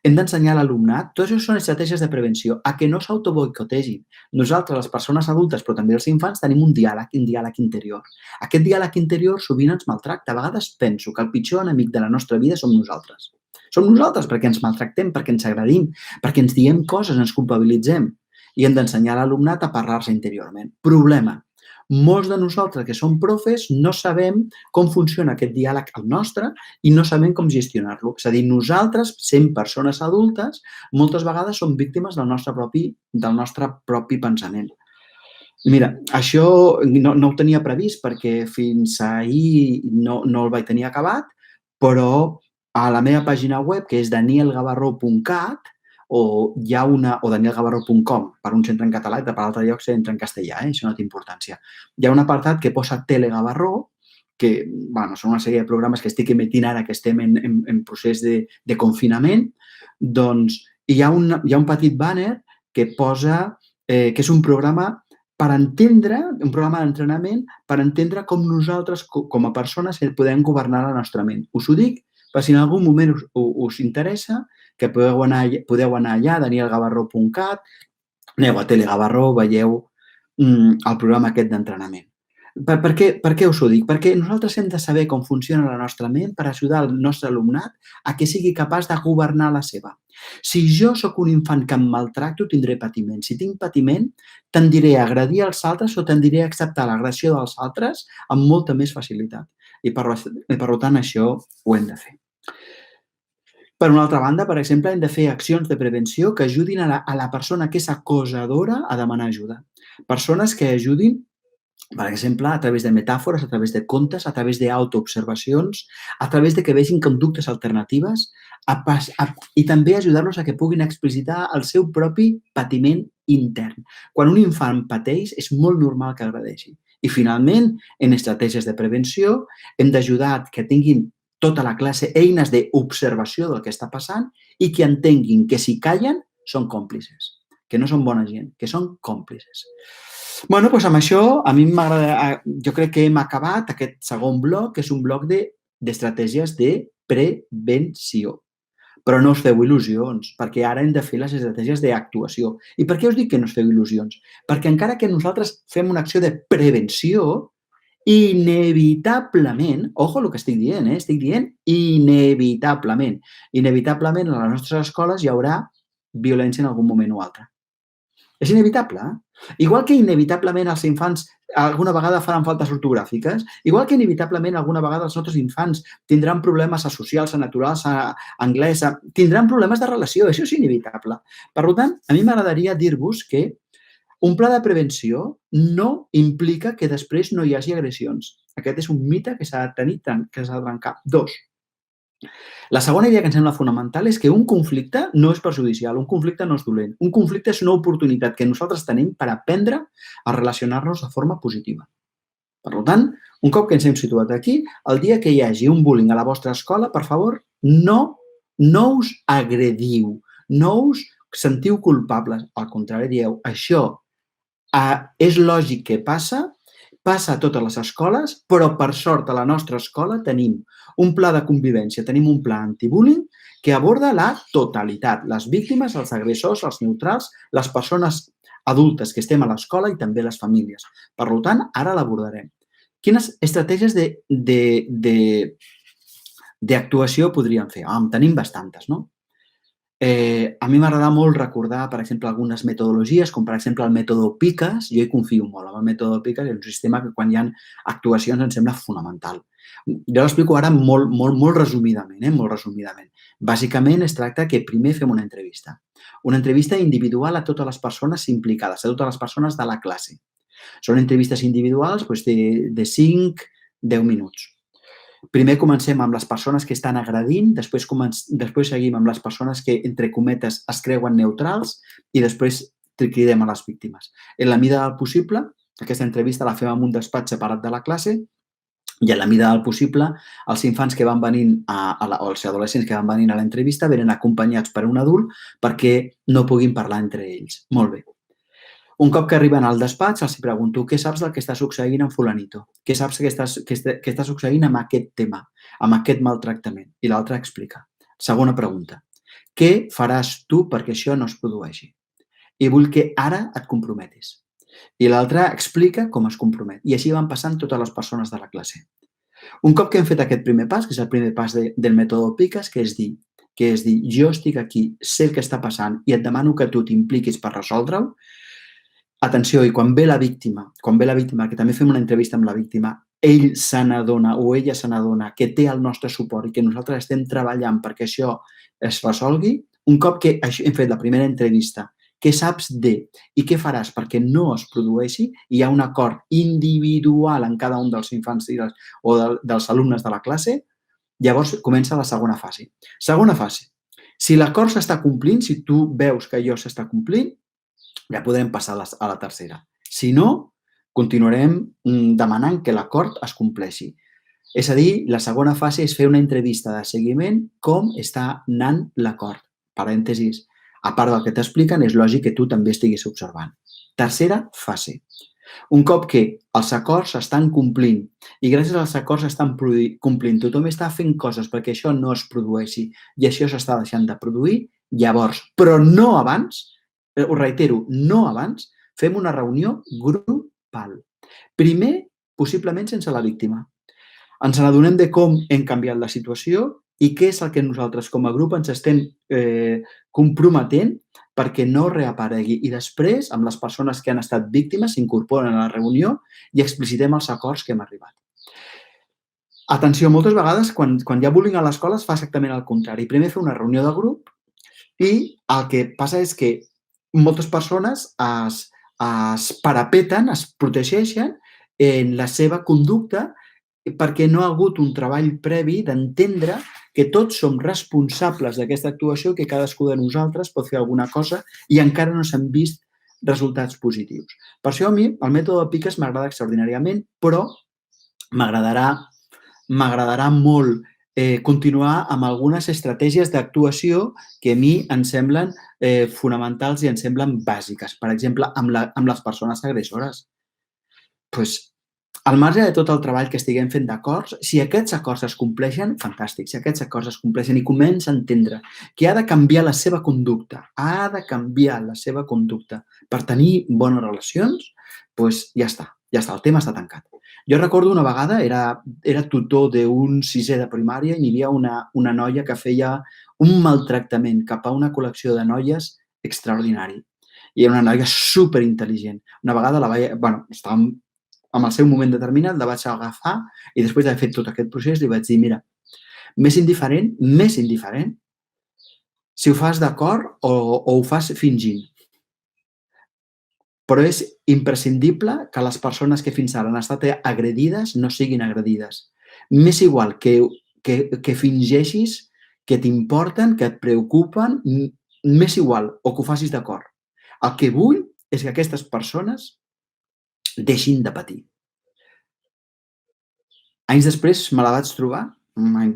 hem d'ensenyar a l'alumnat, tot això són estratègies de prevenció, a que no s'autoboicotegin. Nosaltres, les persones adultes, però també els infants, tenim un diàleg interior. Aquest diàleg interior sovint ens maltracta. A vegades penso que el pitjor enemic de la nostra vida som nosaltres. Som nosaltres perquè ens maltractem, perquè ens agredim, perquè ens diem coses, ens culpabilitzem. I hem d'ensenyar a l'alumnat a parlar-se interiorment. Problema. Molts de nosaltres que som profes no sabem com funciona aquest diàleg al nostre i no sabem com gestionar-lo. És a dir, nosaltres, sent persones adultes, moltes vegades som víctimes del nostre propi pensament. Mira, això no ho tenia previst perquè fins ahir no el vaig tenir acabat, però a la meva pàgina web, que és danielgavarró.cat, o hi ha o danielgavarro.com per un centre en català i per l'altre lloc centre en castellà, això no té importància. Hi ha un apartat que posa Telegavarró, que són una sèrie de programes que estic emetint ara que estem en procés de confinament, doncs hi ha un petit banner que posa que és un programa per entendre, un programa d'entrenament per entendre com nosaltres, com a persones, podem governar la nostra ment. Us ho dic per si en algun moment us interessa, que podeu anar allà, danielgavarro.cat, aneu a Telegavarro, veieu el programa aquest d'entrenament. Per què us ho dic? Perquè nosaltres hem de saber com funciona la nostra ment per ajudar el nostre alumnat a que sigui capaç de governar la seva. Si jo sóc un infant que em maltracto, tindré patiment. Si tinc patiment, tendiré a agredir els altres o tendiré a acceptar l'agressió dels altres amb molta més facilitat. I per tant, això ho hem de fer. Per una altra banda, per exemple, hem de fer accions de prevenció que ajudin a la persona que és acosadora a demanar ajuda. Persones que ajudin, per exemple, a través de metàfores, a través de contes, a través d'autoobservacions, a través de que vegin conductes alternatives i també ajudar-los a que puguin explicitar el seu propi patiment intern. Quan un infant pateix, és molt normal que agredeixi. I, finalment, en estratègies de prevenció, hem d'ajudar que tinguin tota la classe eines d'observació del que està passant i que entenguin que si callen són còmplices, que no són bona gent, que són còmplices. Doncs amb això a mi m'agrada, jo crec que hem acabat aquest segon bloc, que és un bloc d'estratègies de prevenció. Però no us feu il·lusions, perquè ara hem de fer les estratègies d'actuació. I per què us dic que no us feu il·lusions? Perquè encara que nosaltres fem una acció de prevenció, inevitablement, ojo el que estic dient, estic dient inevitablement. Inevitablement a les nostres escoles hi haurà violència en algun moment o altre. És inevitable. Igual que inevitablement els infants alguna vegada faran faltes ortogràfiques, igual que inevitablement alguna vegada els nostres infants tindran problemes socials, naturals, anglès, tindran problemes de relació, això és inevitable. Per tant, a mi m'agradaria dir-vos que un pla de prevenció no implica que després no hi hagi agressions. Aquest és un mite que s'ha de tenir, que s'ha de trencar. 2. La segona idea que em sembla fonamental és que un conflicte no és perjudicial, un conflicte no és dolent. Un conflicte és una oportunitat que nosaltres tenim per aprendre a relacionar-nos de forma positiva. Per tant, un cop que ens hem situat aquí, el dia que hi hagi un bullying a la vostra escola, per favor, no us agrediu, no us sentiu culpables. Al contrari, dieu, això és lògic que passa a totes les escoles, però per sort a la nostra escola tenim un pla de convivència, tenim un pla antibullying que aborda la totalitat, les víctimes, els agressors, els neutrals, les persones adultes que estem a l'escola i també les famílies. Per tant, ara l'abordarem. Quines estratègies d'actuació podríem fer? En tenim bastantes, no? A mi m'agrada molt recordar, per exemple, algunes metodologies, com per exemple el mètode PICAS. Jo hi confio molt en el mètode PICAS, és un sistema que quan hi ha actuacions em sembla fonamental. Jo l'explico ara molt resumidament, molt resumidament. Bàsicament es tracta que primer fem una entrevista individual a totes les persones implicades, a totes les persones de la classe. Són entrevistes individuals de 5-10 minuts. Primer comencem amb les persones que estan agredint, després seguim amb les persones que, entre cometes, es creuen neutrals i després cridem a les víctimes. En la mida del possible, aquesta entrevista la fem en un despatx separat de la classe i en la mida del possible els infants que van venint o els adolescents que van venint a l'entrevista venen acompanyats per un adult perquè no puguin parlar entre ells. Molt bé. Un cop que arriben al despatx, els pregunto què saps del que està succeint amb fulanito? Què saps que està succeint amb aquest tema, amb aquest maltractament? I l'altre explica. Segona pregunta. Què faràs tu perquè això no es produeixi? I vull que ara et comprometis. I l'altre explica com es compromet. I així van passant totes les persones de la classe. Un cop que hem fet aquest primer pas, que és el primer pas del mètode PICAS, que és dir, jo estic aquí, sé el que està passant i et demano que tu t'impliquis per resoldre-ho. Atenció, i quan ve la víctima, que també fem una entrevista amb la víctima, ell se n'adona o ella se n'adona que té el nostre suport i que nosaltres estem treballant perquè això es resolgui, un cop que hem fet la primera entrevista, què saps de i què faràs perquè no es produeixi, hi ha un acord individual en cada un dels infants o dels alumnes de la classe, llavors comença la segona fase. Segona fase. Si l'acord s'està complint, si tu veus que allò s'està complint, ja podrem passar a la tercera. Si no, continuarem demanant que l'acord es compleixi. És a dir, la segona fase és fer una entrevista de seguiment com està anant l'acord. Parèntesis. A part del que t'expliquen, és lògic que tu també estiguis observant. Tercera fase. Un cop que els acords s'estan complint i gràcies als acords s'estan complint, tothom està fent coses perquè això no es produeixi i això s'està deixant de produir, llavors, però no abans, ho reitero, no abans, fem una reunió grupal. Primer, possiblement sense la víctima. Ens adonem de com hem canviat la situació i què és el que nosaltres com a grup ens estem comprometent perquè no reaparegui. I després, amb les persones que han estat víctimes, s'incorporen a la reunió i explicitem els acords que hem arribat. Atenció, moltes vegades, quan hi ha bullying a l'escola, es fa exactament el contrari. Primer fer una reunió de grup i el que passa és que moltes persones es parapeten, es protegeixen en la seva conducta perquè no ha hagut un treball previ d'entendre que tots som responsables d'aquesta actuació, que cadascú de nosaltres pot fer alguna cosa i encara no s'han vist resultats positius. Per això a mi el mètode de piques m'agrada extraordinàriament, però m'agradarà molt continuar amb algunes estratègies d'actuació que a mi em semblen fonamentals i em semblen bàsiques. Per exemple, amb les persones agressores. Doncs, al marge de tot el treball que estiguem fent d'acords, si aquests acords es compleixen, fantàstic. Si aquests acords es compleixen i comença a entendre que ha de canviar la seva conducta, per tenir bones relacions, doncs ja està, el tema està tancat. Jo recordo una vegada, era tutor d'un sisè de primària i hi havia una noia que feia un maltractament cap a una col·lecció de noies extraordinari. I era una noia superintel·ligent. Una vegada estàvem en el seu moment determinat, la vaig agafar i després d'haver fet tot aquest procés li vaig dir, mira, més indiferent, si ho fas d'acord o ho fas fingint. Però és imprescindible que les persones que fins ara han estat agredides no siguin agredides. M'és igual que fingeixis que t'importen, que et preocupen, m'és igual, o que ho facis d'acord. El que vull és que aquestes persones deixin de patir. Anys després me la vaig trobar,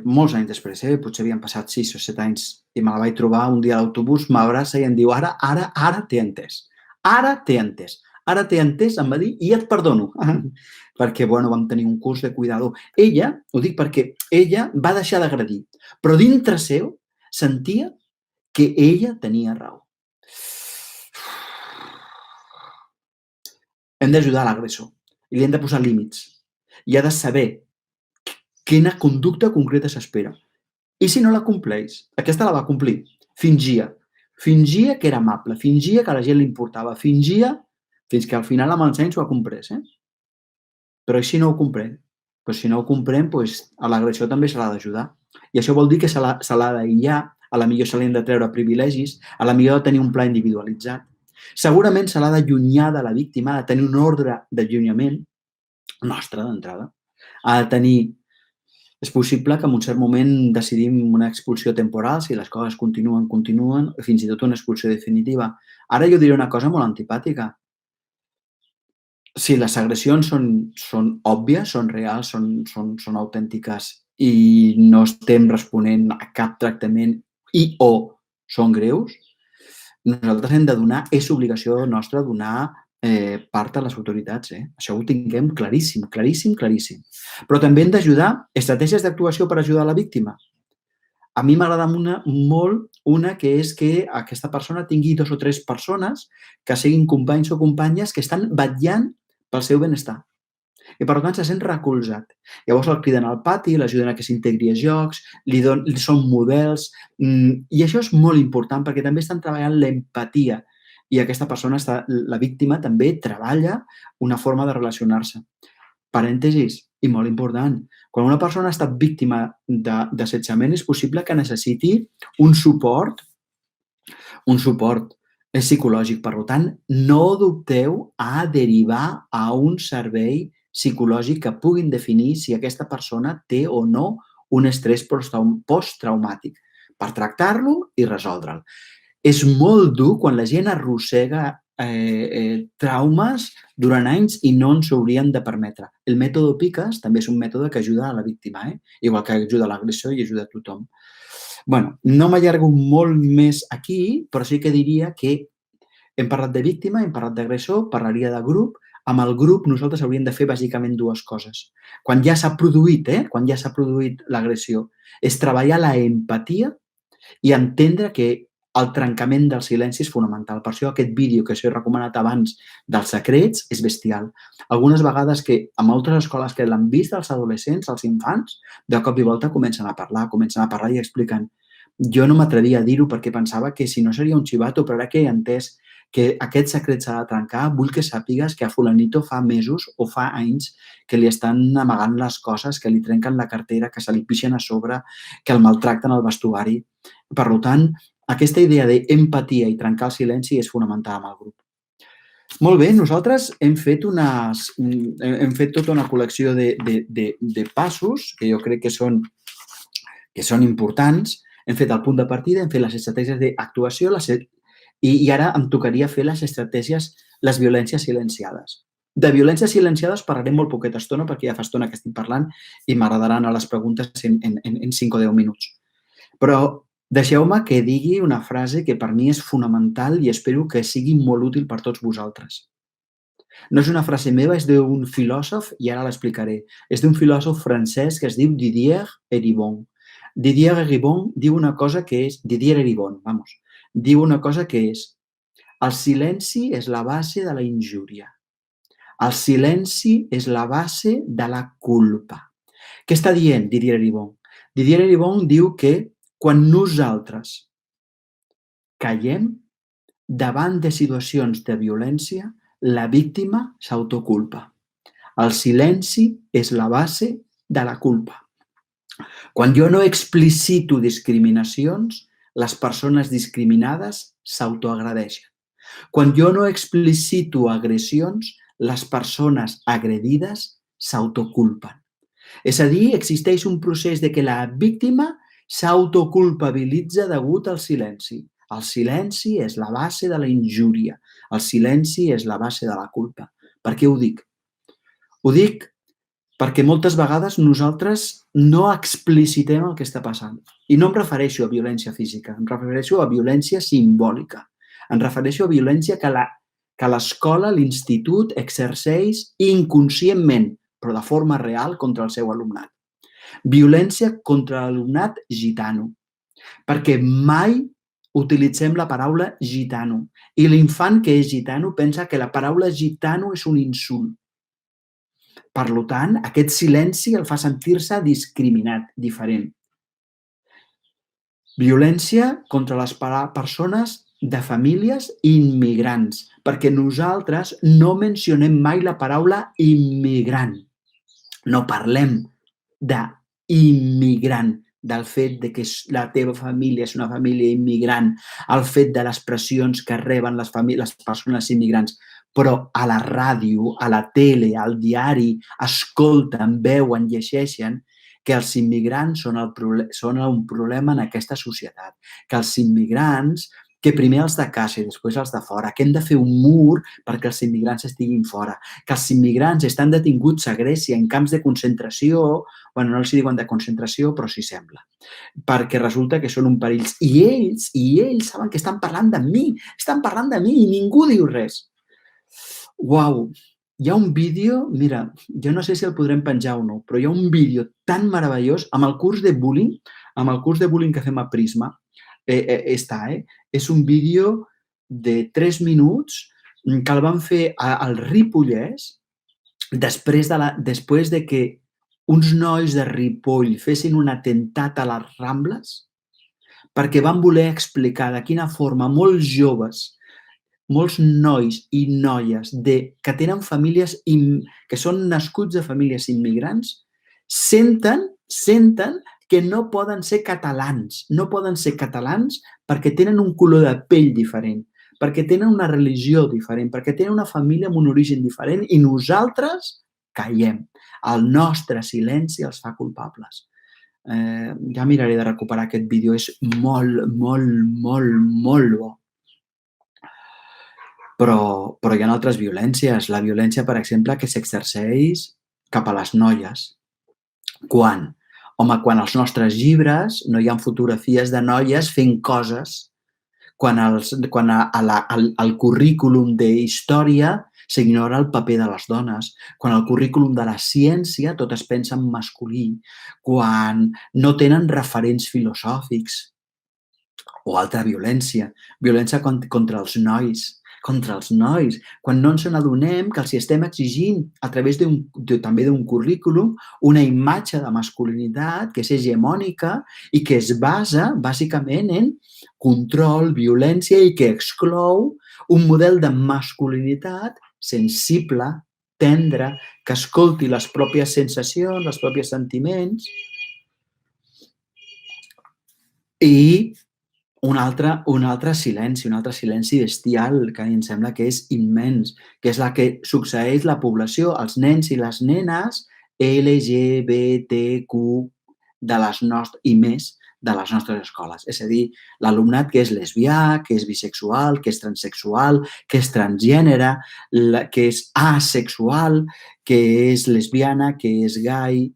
molts anys després, potser havien passat 6 o 7 anys, i me la vaig trobar un dia a l'autobús, m'abraça i em diu, ara t'he entès. Ara t'he entès, em va dir, i et perdono. Perquè, vam tenir un curs de cuidador. Ella, ho dic perquè ella va deixar d'agredir, però dintre seu sentia que ella tenia raó. Hem d'ajudar l'agressor i li hem de posar límits. I ha de saber quina conducta concreta s'espera. I si no la compleix, aquesta la va complir. Fingia que era amable, fingia que a la gent li importava, fingia fins que al final amb els anys ho ha comprès. Però si no ho comprèn? Si no ho comprèn, a l'agressor també se l'ha d'ajudar. I això vol dir que se l'ha d'aïllar, a la millor se li han de treure privilegis, a la millor ha de tenir un pla individualitzat. Segurament se l'ha d'allunyar de la víctima, ha de tenir un ordre d'allunyament nostre d'entrada. Ha de tenir... És possible que en un cert moment decidim una expulsió temporal, si les coses continuen, fins i tot una expulsió definitiva. Ara jo diré una cosa molt antipàtica. Si les agressions són òbvies, són reals, són autèntiques i no estem responent a cap tractament i o són greus, nosaltres hem de donar, és obligació nostra donar part a les autoritats. Això ho tinguem claríssim. Però també hem d'ajudar estratègies d'actuació per ajudar la víctima. A mi m'agrada molt una que és que aquesta persona tingui 2 o 3 persones que siguin companys o companyes que estan vetllant pel seu benestar. I per tant se sent recolzat. Llavors el criden al pati, l'ajuden a que s'integri a jocs, li són models, i això és molt important perquè també estan treballant l'empatia i aquesta persona, la víctima, també treballa una forma de relacionar-se. Parèntesis, i molt important, quan una persona ha estat víctima d'assetjament és possible que necessiti un suport psicològic. Per tant, no dubteu a derivar a un servei psicològic que puguin definir si aquesta persona té o no un estrès posttraumàtic. per tractar-lo i resoldre'l. És molt dur quan la gent arrossega traumes durant anys i no ens haurien de permetre. El mètode PICAS també és un mètode que ajuda a la víctima, igual que ajuda a l'agressor i ajuda a tothom. No m'allargo molt més aquí, però sí que diria que hem parlat de víctima, hem parlat d'agressor, parlaria de grup. Amb el grup nosaltres hauríem de fer bàsicament dues coses. Quan ja s'ha produït, l'agressió, és treballar la empatia i entendre que el trencament del silenci és fonamental. Per això aquest vídeo que us he recomanat abans dels secrets és bestial. Algunes vegades que en altres escoles que l'han vist els adolescents, els infants, de cop i volta comencen a parlar i expliquen. Jo no m'atrevia a dir-ho perquè pensava que si no seria un xivato, però ara que he entès que aquest secret s'ha de trencar, vull que sàpigues que a fulanito fa mesos o fa anys que li estan amagant les coses, que li trenquen la cartera, que se li pixen a sobre, que el maltracten al vestuari. Per tant, aquesta idea d'empatia i trencar el silenci és fonamental amb el grup. Molt bé, nosaltres hem fet tota una col·lecció de passos que jo crec que són importants. Hem fet el punt de partida, hem fet les estratègies d'actuació i ara em tocaria fer les estratègies, les violències silenciades. De violències silenciades parlarem molt poqueta estona perquè ja fa estona que estic parlant i m'agradaran a les preguntes en 5 o 10 minuts. Però deixeu-me que digui una frase que per mi és fonamental i espero que sigui molt útil per tots vosaltres. No és una frase meva, és d'un filòsof i ara l'explicaré. És d'un filòsof francès que es diu Didier Eribon. Didier Eribon diu una cosa que és... diu una cosa que és: el silenci és la base de la injúria. El silenci és la base de la culpa. Què està dient Didier Eribon? Didier Eribon diu que quan nosaltres callem davant de situacions de violència, la víctima s'autoculpa. El silenci és la base de la culpa. Quan jo no explicito discriminacions, les persones discriminades s'autoagredeixen. Quan jo no explicito agressions, les persones agredides s'autoculpen. És a dir, existeix un procés de que la víctima s'autoculpabilitza degut al silenci. El silenci és la base de la injúria. El silenci és la base de la culpa. Per què ho dic? Ho dic perquè moltes vegades nosaltres no explicitem el que està passant. I no em refereixo a violència física, em refereixo a violència simbòlica. Em refereixo a violència que l'escola, l'institut, exerceix inconscientment, però de forma real, contra el seu alumnat. Violència contra l'alumnat gitano, perquè mai utilitzem la paraula gitano i l'infant que és gitano pensa que la paraula gitano és un insult. Per tant, aquest silenci el fa sentir-se discriminat, diferent. Violència contra les persones de famílies immigrants, perquè nosaltres no mencionem mai la paraula immigrant. No parlem d'immigrant, del fet que la teva família és una família immigrant, el fet de les pressions que reben les persones immigrants. Però a la ràdio, a la tele, al diari, escolten, veuen, llegeixen que els immigrants són un problema en aquesta societat, que els immigrants, que primer els de casa i després els de fora, que hem de fer un mur perquè els immigrants estiguin fora, que els immigrants estan detinguts a Grècia en camps de concentració, no els diuen de concentració, però sí sembla, perquè resulta que són un perill. I ells saben que estan parlant de mi i ningú diu res. Uau! Hi ha un vídeo, mira, jo no sé si el podrem penjar o no, però hi ha un vídeo tan meravellós amb el curs de bullying que fem a Prisma. És un vídeo de 3 minuts que el van fer al Ripollès després de que uns nois de Ripoll fessin un atemptat a les Rambles perquè van voler explicar de quina forma molts joves, molts nois i noies que tenen famílies, que són nascuts de famílies immigrants, senten que no poden ser catalans. No poden ser catalans perquè tenen un color de pell diferent, perquè tenen una religió diferent, perquè tenen una família amb un origen diferent i nosaltres callem. El nostre silenci els fa culpables. Ja miraré de recuperar aquest vídeo, és molt, molt, molt, molt bo. Però hi ha altres violències. La violència, per exemple, que s'exerceix cap a les noies. Quan? Home, quan als nostres llibres no hi ha fotografies de noies fent coses, quan al currículum d'història s'ignora el paper de les dones, quan al currículum de la ciència tot es pensa en masculí, quan no tenen referents filosòfics, o altra violència, violència contra els nois, quan no ens n'adonem que els estem exigint a través també d'un currículum una imatge de masculinitat que és hegemònica i que es basa bàsicament en control, violència i que exclou un model de masculinitat sensible, tendre, que escolti les pròpies sensacions, els propis sentiments. I un altre silenci bestial que em sembla que és immens, que és la que succeeix la població, els nens i les nenes LGBTQ i més de les nostres escoles. És a dir, l'alumnat que és lesbià, que és bisexual, que és transsexual, que és transgènere, que és asexual, que és lesbiana, que és gai.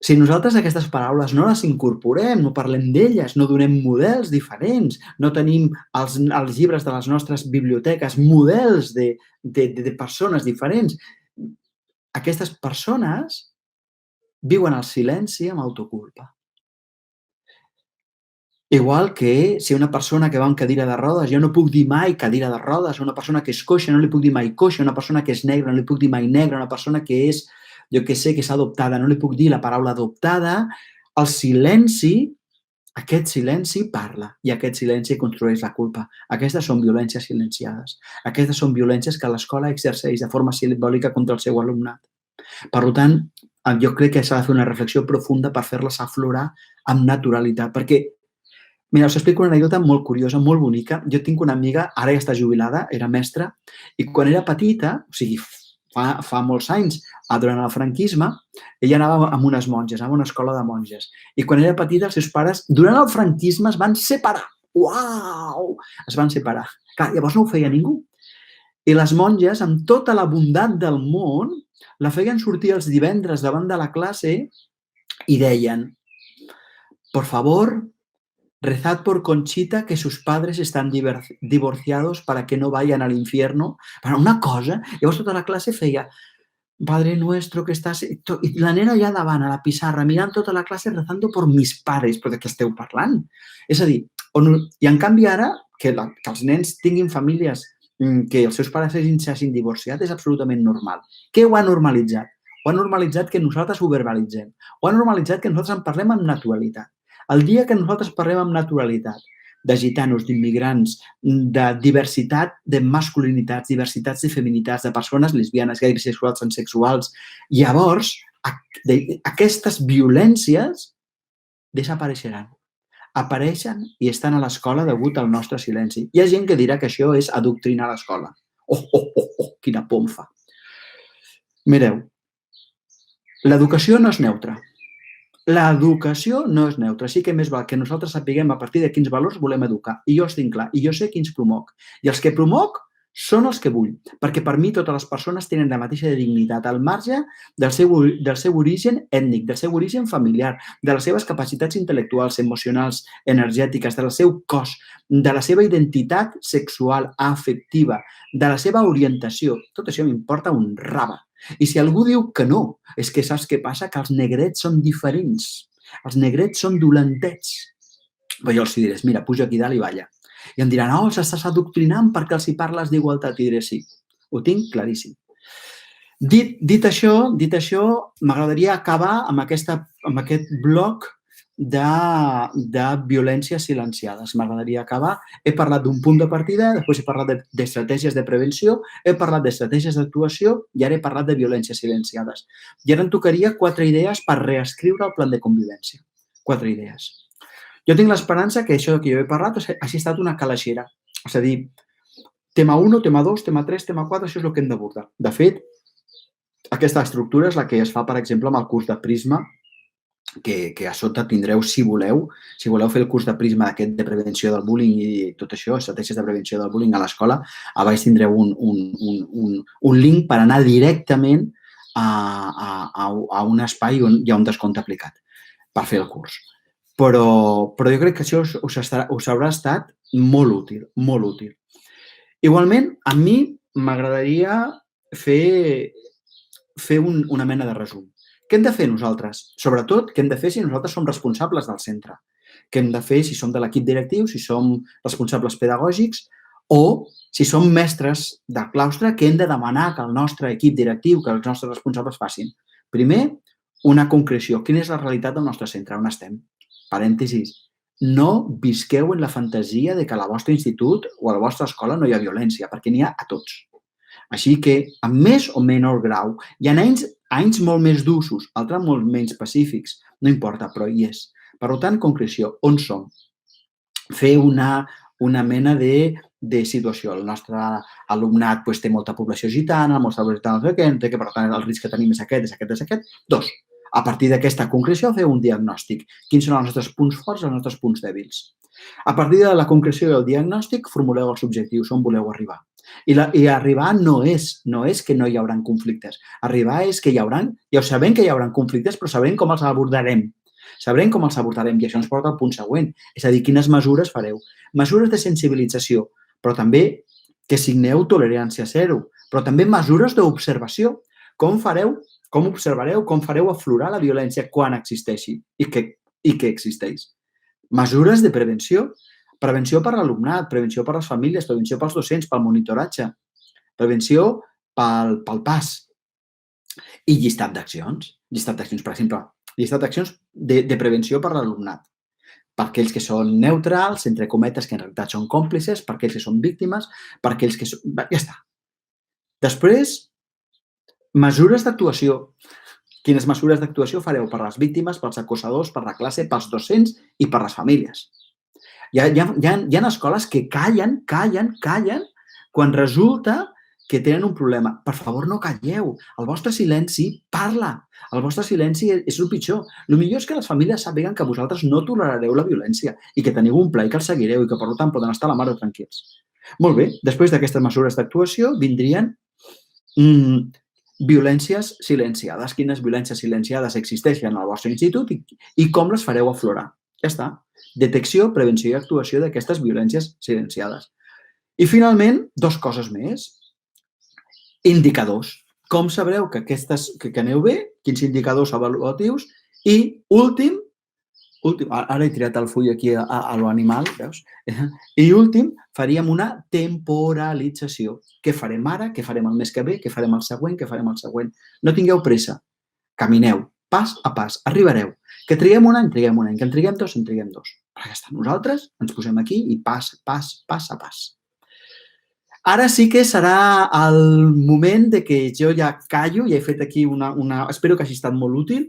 Si nosaltres aquestes paraules no les incorporem, no parlem d'elles, no donem models diferents, no tenim als llibres de les nostres biblioteques models de persones diferents, aquestes persones viuen el silenci amb autoculpa. Igual que si una persona que va en cadira de rodes, jo no puc dir mai cadira de rodes, una persona que és coixa no li puc dir mai coixa, una persona que és negra no li puc dir mai negra, una persona que és, jo què sé, que és adoptada, no li puc dir la paraula adoptada. El silenci, aquest silenci parla i aquest silenci construeix la culpa. Aquestes són violències silenciades. Aquestes són violències que l'escola exerceix de forma simbòlica contra el seu alumnat. Per tant, jo crec que s'ha de fer una reflexió profunda per fer-les aflorar amb naturalitat, perquè mira, us explico una anècdota molt curiosa, molt bonica. Jo tinc una amiga, ara ja està jubilada, era mestra, i quan era petita, o sigui, fa molts anys, durant el franquisme, ella anava amb unes monges, anava a una escola de monges. I quan era petita, els seus pares, durant el franquisme, es van separar. Uau! Es van separar. Clar, llavors no ho feia ningú. I les monges, amb tota la bondat del món, la feien sortir els divendres davant de la classe i deien: por favor, rezad por Conchita que sus padres están divorciados para que no vayan al infierno. Però una cosa, llavors tota la classe feia Padre nuestro que estàs... I la nena allà davant, a la pissarra, mirant tota la classe rezando por mis pares. Però de què esteu parlant? És a dir, i en canvi ara, que els nens tinguin famílies que els seus pares s'hagin divorciat és absolutament normal. Què ho ha normalitzat? Ho ha normalitzat que nosaltres ho verbalitzem. Ho ha normalitzat que nosaltres en parlem amb naturalitat. El dia que nosaltres parlem amb naturalitat de gitanos, d'immigrants, de diversitat de masculinitats, diversitats de feminitats, de persones lesbianes, gais, bisexuals, transsexuals, llavors aquestes violències desapareixeran. Apareixen i estan a l'escola degut al nostre silenci. Hi ha gent que dirà que això és adoctrinar l'escola. Quina por em fa. Mireu, l'educació no és neutra. L'educació no és neutra. Sí que més val que nosaltres sapiguem a partir de quins valors volem educar. I jo els tinc clar. I jo sé quins promoc. I els que promoc són els que vull. Perquè per mi totes les persones tenen la mateixa dignitat al marge del seu origen ètnic, del seu origen familiar, de les seves capacitats intel·lectuals, emocionals, energètiques, del seu cos, de la seva identitat sexual, afectiva, de la seva orientació. Tot això m'importa un rave. I si algú diu que no, és que saps què passa? Que els negrets són diferents. Els negrets són dolentets. Però jo els diré, mira, puja aquí dalt i balla. I em diran, els estàs adoctrinant perquè els hi parles d'igualtat. I diré, sí, ho tinc claríssim. Dit això, m'agradaria acabar amb aquest bloc de violències silenciades. M'agradaria acabar. He parlat d'un punt de partida, després he parlat d'estratègies de prevenció, he parlat d'estratègies d'actuació i ara he parlat de violències silenciades. I ara em tocaria 4 idees per reescriure el plan de convivència. 4 idees. Jo tinc l'esperança que això que jo he parlat hagi estat una calaixera. És a dir, tema 1, tema 2, tema 3, tema 4, això és el que hem d'abordar. De fet, aquesta estructura és la que es fa, per exemple, amb el curs de Prisma que a sota tindreu, si voleu fer el curs de Prisma aquest de prevenció del bullying i tot això, estratègies de prevenció del bullying a l'escola, a baix tindreu un link per anar directament a un espai on hi ha un descompte aplicat per fer el curs. Però jo crec que això us haurà estat molt útil, molt útil. Igualment, a mi m'agradaria fer una mena de resum. Què hem de fer nosaltres? Sobretot, què hem de fer si nosaltres som responsables del centre? Què hem de fer si som de l'equip directiu, si som responsables pedagògics o si som mestres de claustre, què hem de demanar que el nostre equip directiu, que els nostres responsables facin? Primer, una concreció. Quina és la realitat del nostre centre? On estem? Parèntesis. No visqueu en la fantasia de que al vostre institut o a la vostra escola no hi ha violència, perquè n'hi ha a tots. Així que, amb més o menor grau, hi ha anys molt més d'usos, altres molt menys pacífics, no importa, però hi és. Per tant, concreció, on som? Fer una mena de situació. El nostre alumnat té molta població gitana, molta població gitana, que per tant el risc que tenim és aquest. Dos, a partir d'aquesta concreció, fer un diagnòstic. Quins són els nostres punts forts i els nostres punts dèbils? A partir de la concreció i el diagnòstic, formuleu els objectius, on voleu arribar. I arribar no és que no hi haurà conflictes. Arribar és que ja sabem que hi haurà conflictes, però sabem com els abordarem. Sabrem com els abordarem i això ens porta al punt següent. És a dir, quines mesures fareu. Mesures de sensibilització, però també que signeu tolerància zero, però també mesures d'observació. Com observareu, com fareu aflorar la violència quan existeixi i que existeix. Mesures de prevenció. Prevenció per l'alumnat, prevenció per les famílies, prevenció pels docents, pel monitoratge, prevenció pel pas. I llistat d'accions. Per exemple, llistat d'accions de prevenció per l'alumnat. Per aquells que són neutrals, entre cometes, que en realitat són còmplices, per aquells que són víctimes, per aquells que són... Ja està. Després, mesures d'actuació. Quines mesures d'actuació fareu per les víctimes, pels acosadors, per la classe, pels docents i per les famílies? Hi ha escoles que callen quan resulta que tenen un problema. Per favor, no calleu. El vostre silenci parla. El vostre silenci és el pitjor. El millor és que les famílies sàpiguen que vosaltres no tolerareu la violència i que teniu un pla i que el seguireu i que, per tant, poden estar a la mar de tranquils. Molt bé. Després d'aquestes mesures d'actuació vindrien violències silenciades. Quines violències silenciades existeixen al vostre institut i com les fareu aflorar. Ja està. Detecció, prevenció i actuació d'aquestes violències silenciades. I, finalment, dues coses més. Indicadors. Com sabreu que aneu bé? Quins indicadors avaluatius? I, últim, ara he tirat el full aquí a l'animal, veus? I, últim, faríem una temporalització. Què farem ara? Què farem el mes que ve? Què farem el següent? Què farem el següent? No tingueu pressa. Camineu. Pas a pas. Arribareu. Que triguem un any, triguem un any. Que en triguem dos, en triguem dos. Ja està. Nosaltres ens posem aquí i pas a pas. Ara sí que serà el moment de que jo ja callo. Ja he fet aquí espero que hagi estat molt útil,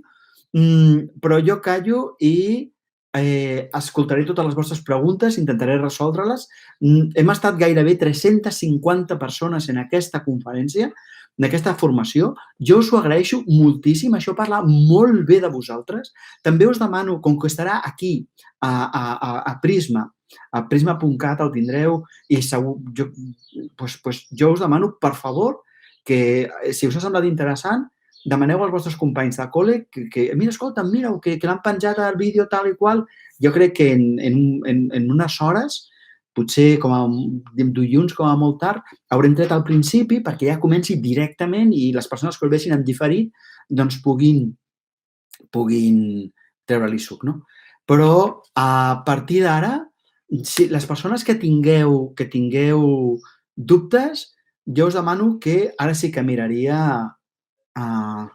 però jo callo i escoltaré totes les vostres preguntes, intentaré resoldre-les. Hem estat gairebé 350 persones en aquesta conferència, en aquesta formació. Jo us ho agraeixo moltíssim, això parla molt bé de vosaltres. També us demano, com que estarà aquí, a Prisma, a prisma.cat el tindreu i segur, jo us demano, per favor, que si us ha semblat interessant, demaneu als vostres companys de col·le que mira, escolta, mira, que l'han penjat al vídeo tal i qual. Jo crec que en unes hores, potser com a dilluns com a molt tard, haurem tret al principi perquè ja comenci directament i les persones que el vegin en diferit doncs puguin treure-li suc, no? Però a partir d'ara, si les persones que tingueu dubtes, jo us demano que ara sí que miraria ara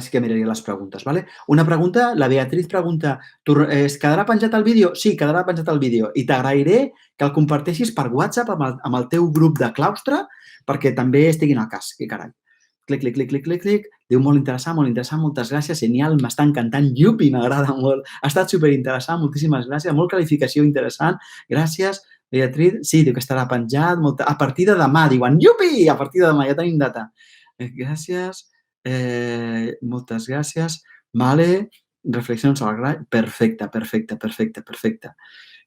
sí que miraria les preguntes. ¿Vale? Una pregunta, la Beatriz pregunta, ¿es quedarà penjat el vídeo? Sí, quedarà penjat el vídeo. I t'agrairé que el comparteixis per WhatsApp amb el teu grup de claustre perquè també estiguin al cas. Que carai. Clic, clic, clic, clic, clic, clic. Diu molt interessant, moltes gràcies, genial, m'està encantant, Yupi, m'agrada molt, ha estat superinteressant, moltíssimes gràcies, molt qualificació interessant, gràcies, Beatriz, sí, diu que estarà penjat, a partir de demà, diuen, Yupi, a partir de demà, ja tenim data. Gràcies, moltes gràcies, Vale? Reflexions al gra... Perfecte, perfecte, perfecte, perfecte.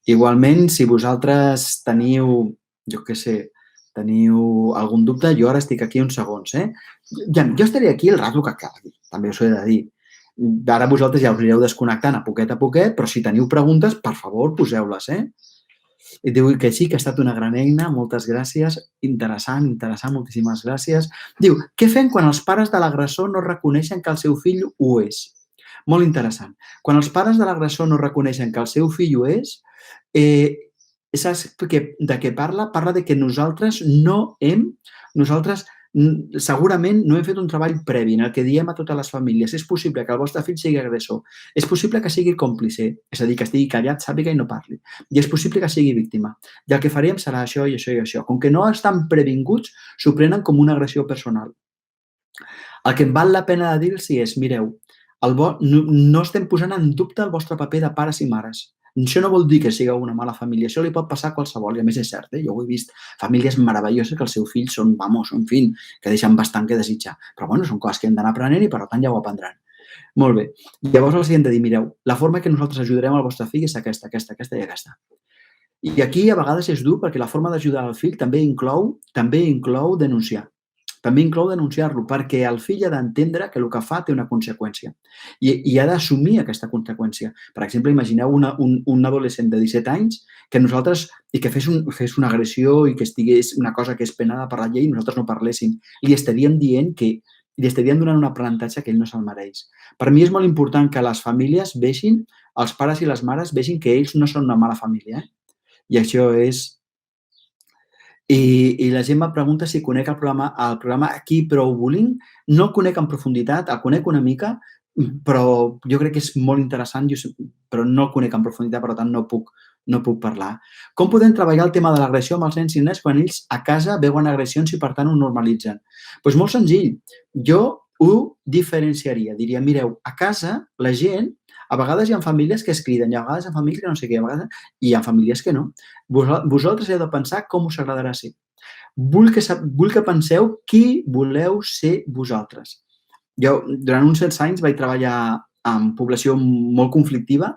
Igualment, si vosaltres teniu, jo què sé, teniu algun dubte, jo ara estic aquí uns segons, Jo estaré aquí el rato que calgui, també us ho he de dir. Ara vosaltres ja us anireu desconnectant a poquet, però si teniu preguntes, per favor, poseu-les, I diu que sí, que ha estat una gran eina, moltes gràcies, interessant, moltíssimes gràcies. Diu, què fem quan els pares de l'agressor no reconeixen que el seu fill ho és? Molt interessant. Quan els pares de l'agressor no reconeixen que el seu fill ho és, saps de què parla? Parla de que nosaltres segurament no hem fet un treball previ en el que diem a totes les famílies és possible que el vostre fill sigui agressor, és possible que sigui còmplice, és a dir, que estigui callat, sàpiga i no parli, i és possible que sigui víctima. I el que faríem serà això i això i això. Com que no estan previnguts, s'ho prenen com una agressió personal. El que em val la pena de dir-los és, mireu, no estem posant en dubte el vostre paper de pares i mares. Això no vol dir que sigueu una mala família, això li pot passar a qualsevol, i a més és cert, jo ho he vist, famílies meravelloses que els seus fills són, en fi, que deixen bastant que desitjar. Però bueno, són coses que hem d'anar aprenent i per tant ja ho aprendran. Molt bé. Llavors els hem de dir, mireu, la forma que nosaltres ajudarem al vostre fill és aquesta i aquesta. I aquí a vegades és dur perquè la forma d'ajudar al fill també inclou denunciar. També inclou denunciar-lo, perquè el fill ha d'entendre que el que fa té una conseqüència i ha d'assumir aquesta conseqüència. Per exemple, imagineu un adolescent de 17 anys que nosaltres, i que fes una agressió i que estigués una cosa que és penada per la llei i nosaltres no parléssim. Li estaríem donant un aprenentatge que ell no se'l mereix. Per mi és molt important que les famílies vegin, els pares i les mares vegin que ells no són una mala família. I això és... I la gent em pregunta si conec el programa Aquí Prou Bullying. No el conec en profunditat, el conec una mica, però jo crec que és molt interessant, però no el conec en profunditat, per tant no puc parlar. Com podem treballar el tema de l'agressió amb els nens i nenes quan ells a casa veuen agressions i per tant ho normalitzen? Doncs molt senzill. Jo ho diferenciaria. Diria, mireu, a casa la gent, a vegades hi ha famílies que es criden, i a vegades hi ha famílies que no sé què, i hi ha famílies que no. Vosaltres heu de pensar com us agradarà ser. Vull que penseu qui voleu ser vosaltres. Jo, durant uns 7 anys, vaig treballar en població molt conflictiva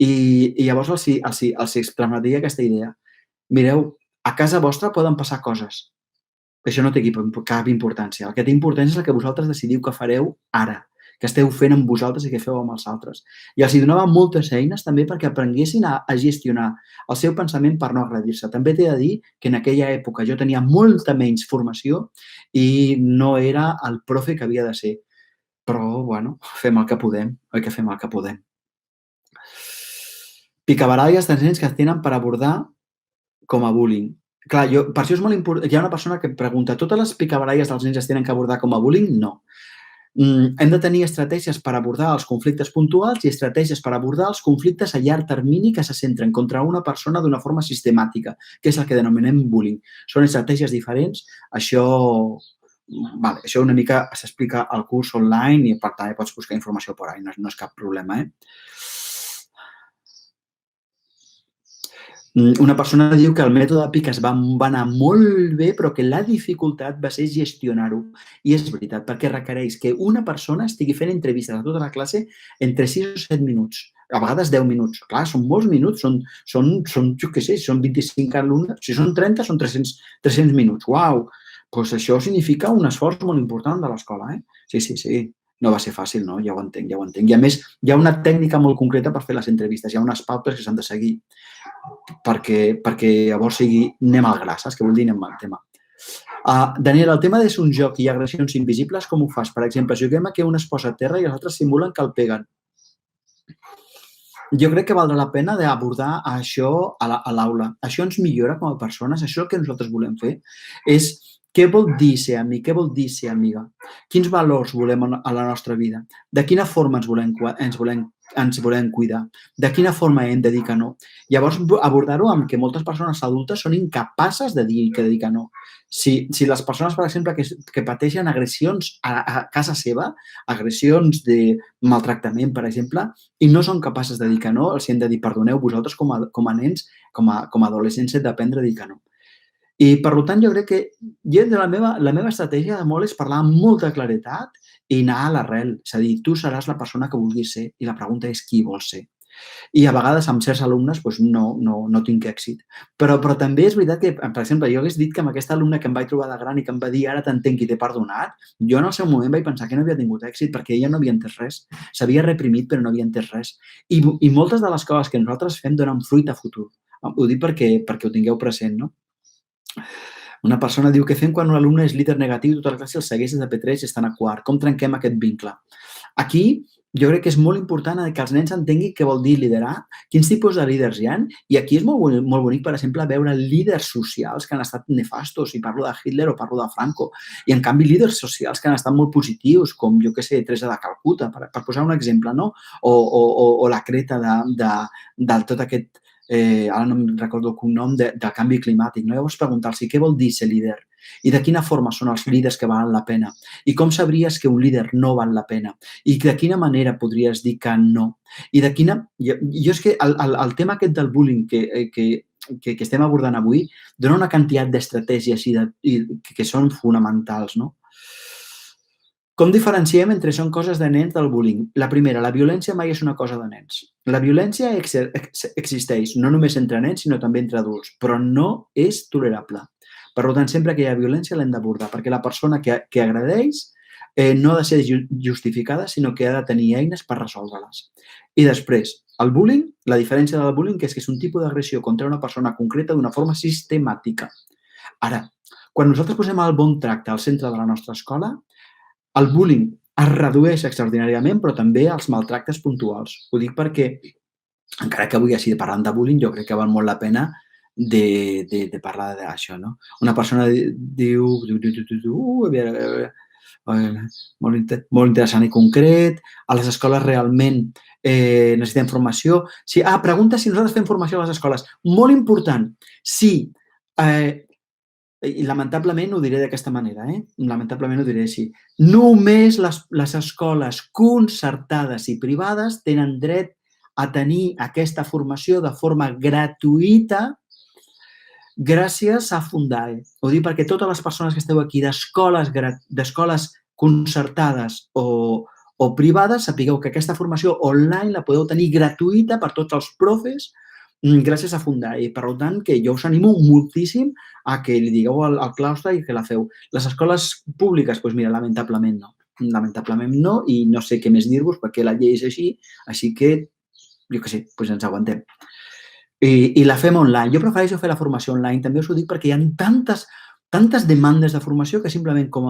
i llavors els transmetria aquesta idea. Mireu, a casa vostra poden passar coses. Això no té cap importància. El que té importància és el que vosaltres decidiu que fareu ara, que esteu fent amb vosaltres i que feu amb els altres. I els donava moltes eines també perquè aprenguessin a gestionar el seu pensament per no agredir-se. També t'he de dir que en aquella època jo tenia molta menys formació i no era el profe que havia de ser. Però, bueno, fem el que podem, oi que fem el que podem. Picabaralles dels nens que es tenen per abordar com a bullying. Clar, per això és molt important. Hi ha una persona que pregunta, totes les picabaralles dels nens es tenen que abordar com a bullying? No. Hem de tenir estratègies per abordar els conflictes puntuals i estratègies per abordar els conflictes a llarg termini que se centren contra una persona d'una forma sistemàtica, que és el que denominem bullying. Són estratègies diferents. Això una mica s'explica al curs online i per tant pots buscar informació per ahí, no és cap problema. Una persona diu que el mètode PICAS va anar molt bé, però que la dificultat va ser gestionar-ho. I és veritat, perquè requereix que una persona estigui fent entrevistes a tota la classe entre 6 o 7 minuts, a vegades 10 minuts. Clar, són molts minuts, són jo què sé, són 25 alumnes, si són 30 són 300 minuts. Uau! Doncs això significa un esforç molt important de l'escola. Sí. No va ser fàcil, no? Ja ho entenc. I a més, hi ha una tècnica molt concreta per fer les entrevistes, hi ha unes pautes que s'han de seguir perquè llavors anem al gras, saps què vol dir anem al tema? Daniel, el tema de ser un joc i agressions invisibles, com ho fas? Per exemple, juguem a que un es posa a terra i els altres simulen que el peguen. Jo crec que valdrà la pena d'abordar això a l'aula. Això ens millora com a persones, això el que nosaltres volem fer és què vol dir ser amic, què vol dir ser amiga? Quins valors volem a la nostra vida? De quina forma ens volem cuidar? De quina forma hem de dir que no? Llavors, abordar-ho amb que moltes persones adultes són incapaces de dir que no. Si les persones, per exemple, que pateixen agressions a casa seva, agressions de maltractament, per exemple, i no són capaces de dir que no, els hem de dir, perdoneu, vosaltres com a nens, com a adolescents, hem d'aprendre a dir que no. I, per tant, jo crec que la meva estratègia de molt és parlar amb molta claredat i anar a l'arrel. És a dir, tu seràs la persona que vulguis ser i la pregunta és qui vols ser. I a vegades amb certs alumnes no tinc èxit. Però també és veritat que, per exemple, jo hagués dit que amb aquesta alumna que em vaig trobar de gran i que em va dir ara t'entenc i t'he perdonat, jo en el seu moment vaig pensar que no havia tingut èxit perquè ella no havia entès res. S'havia reprimit però no havia entès res. I moltes de les coses que nosaltres fem donen fruit a futur. Ho dic perquè ho tingueu present, no? Una persona diu què fem quan un alumne és líder negatiu i tota la classe el segueix des de P3 i estan a quart. Com trenquem aquest vincle? Aquí jo crec que és molt important que els nens entenguin què vol dir liderar, quins tipus de líders hi ha, i aquí és molt bonic, per exemple, veure líders socials que han estat nefastos, i parlo de Hitler o parlo de Franco, i en canvi líders socials que han estat molt positius, com, jo què sé, Teresa de Calcuta, per posar un exemple, no? O la Creta de tot aquest, ara no em recordo el cognom, del canvi climàtic, no? Llavors preguntar-se què vol dir ser líder i de quina forma són els líders que valen la pena i com sabries que un líder no val la pena i de quina manera podries dir que no. I de quina... Jo és que el tema aquest del bullying que estem abordant avui dona una quantitat d'estratègies que són fonamentals, no? Com diferenciem entre són coses de nens del bullying? La primera, la violència mai és una cosa de nens. La violència existeix no només entre nens, sinó també entre adults, però no és tolerable. Per tant, sempre que hi ha violència l'hem d'abordar, perquè la persona que agredeix no ha de ser justificada, sinó que ha de tenir eines per resoldre-les. I després, el bullying, la diferència del bullying és que és un tipus d'agressió contra una persona concreta d'una forma sistemàtica. Ara, quan nosaltres posem el bon tracte al centre de la nostra escola, el bullying es redueix extraordinàriament, però també els maltractes puntuals. Ho dic perquè, encara que avui estigui parlant de bullying, jo crec que val molt la pena de parlar d'això, no? Una persona diu molt interessant i concret, a les escoles realment necessitem formació. Pregunta si nosaltres fem formació a les escoles. Molt important, sí. I lamentablement ho diré d'aquesta manera, lamentablement ho diré així. Només les escoles concertades i privades tenen dret a tenir aquesta formació de forma gratuïta gràcies a Fundae. Ho dic perquè totes les persones que esteu aquí d'escoles concertades o privades sapigueu que aquesta formació online la podeu tenir gratuïta per tots els profes gràcies a Fundae. Per tant, que jo us animo moltíssim a que li digueu al claustre i que la feu. Les escoles públiques, doncs mira, lamentablement no. Lamentablement no, i no sé què més dir-vos perquè la llei és així que, jo què sé, doncs ens aguantem. I la fem online. Jo prefereixo fer la formació online, també us ho dic perquè hi ha tantes demandes de formació que simplement com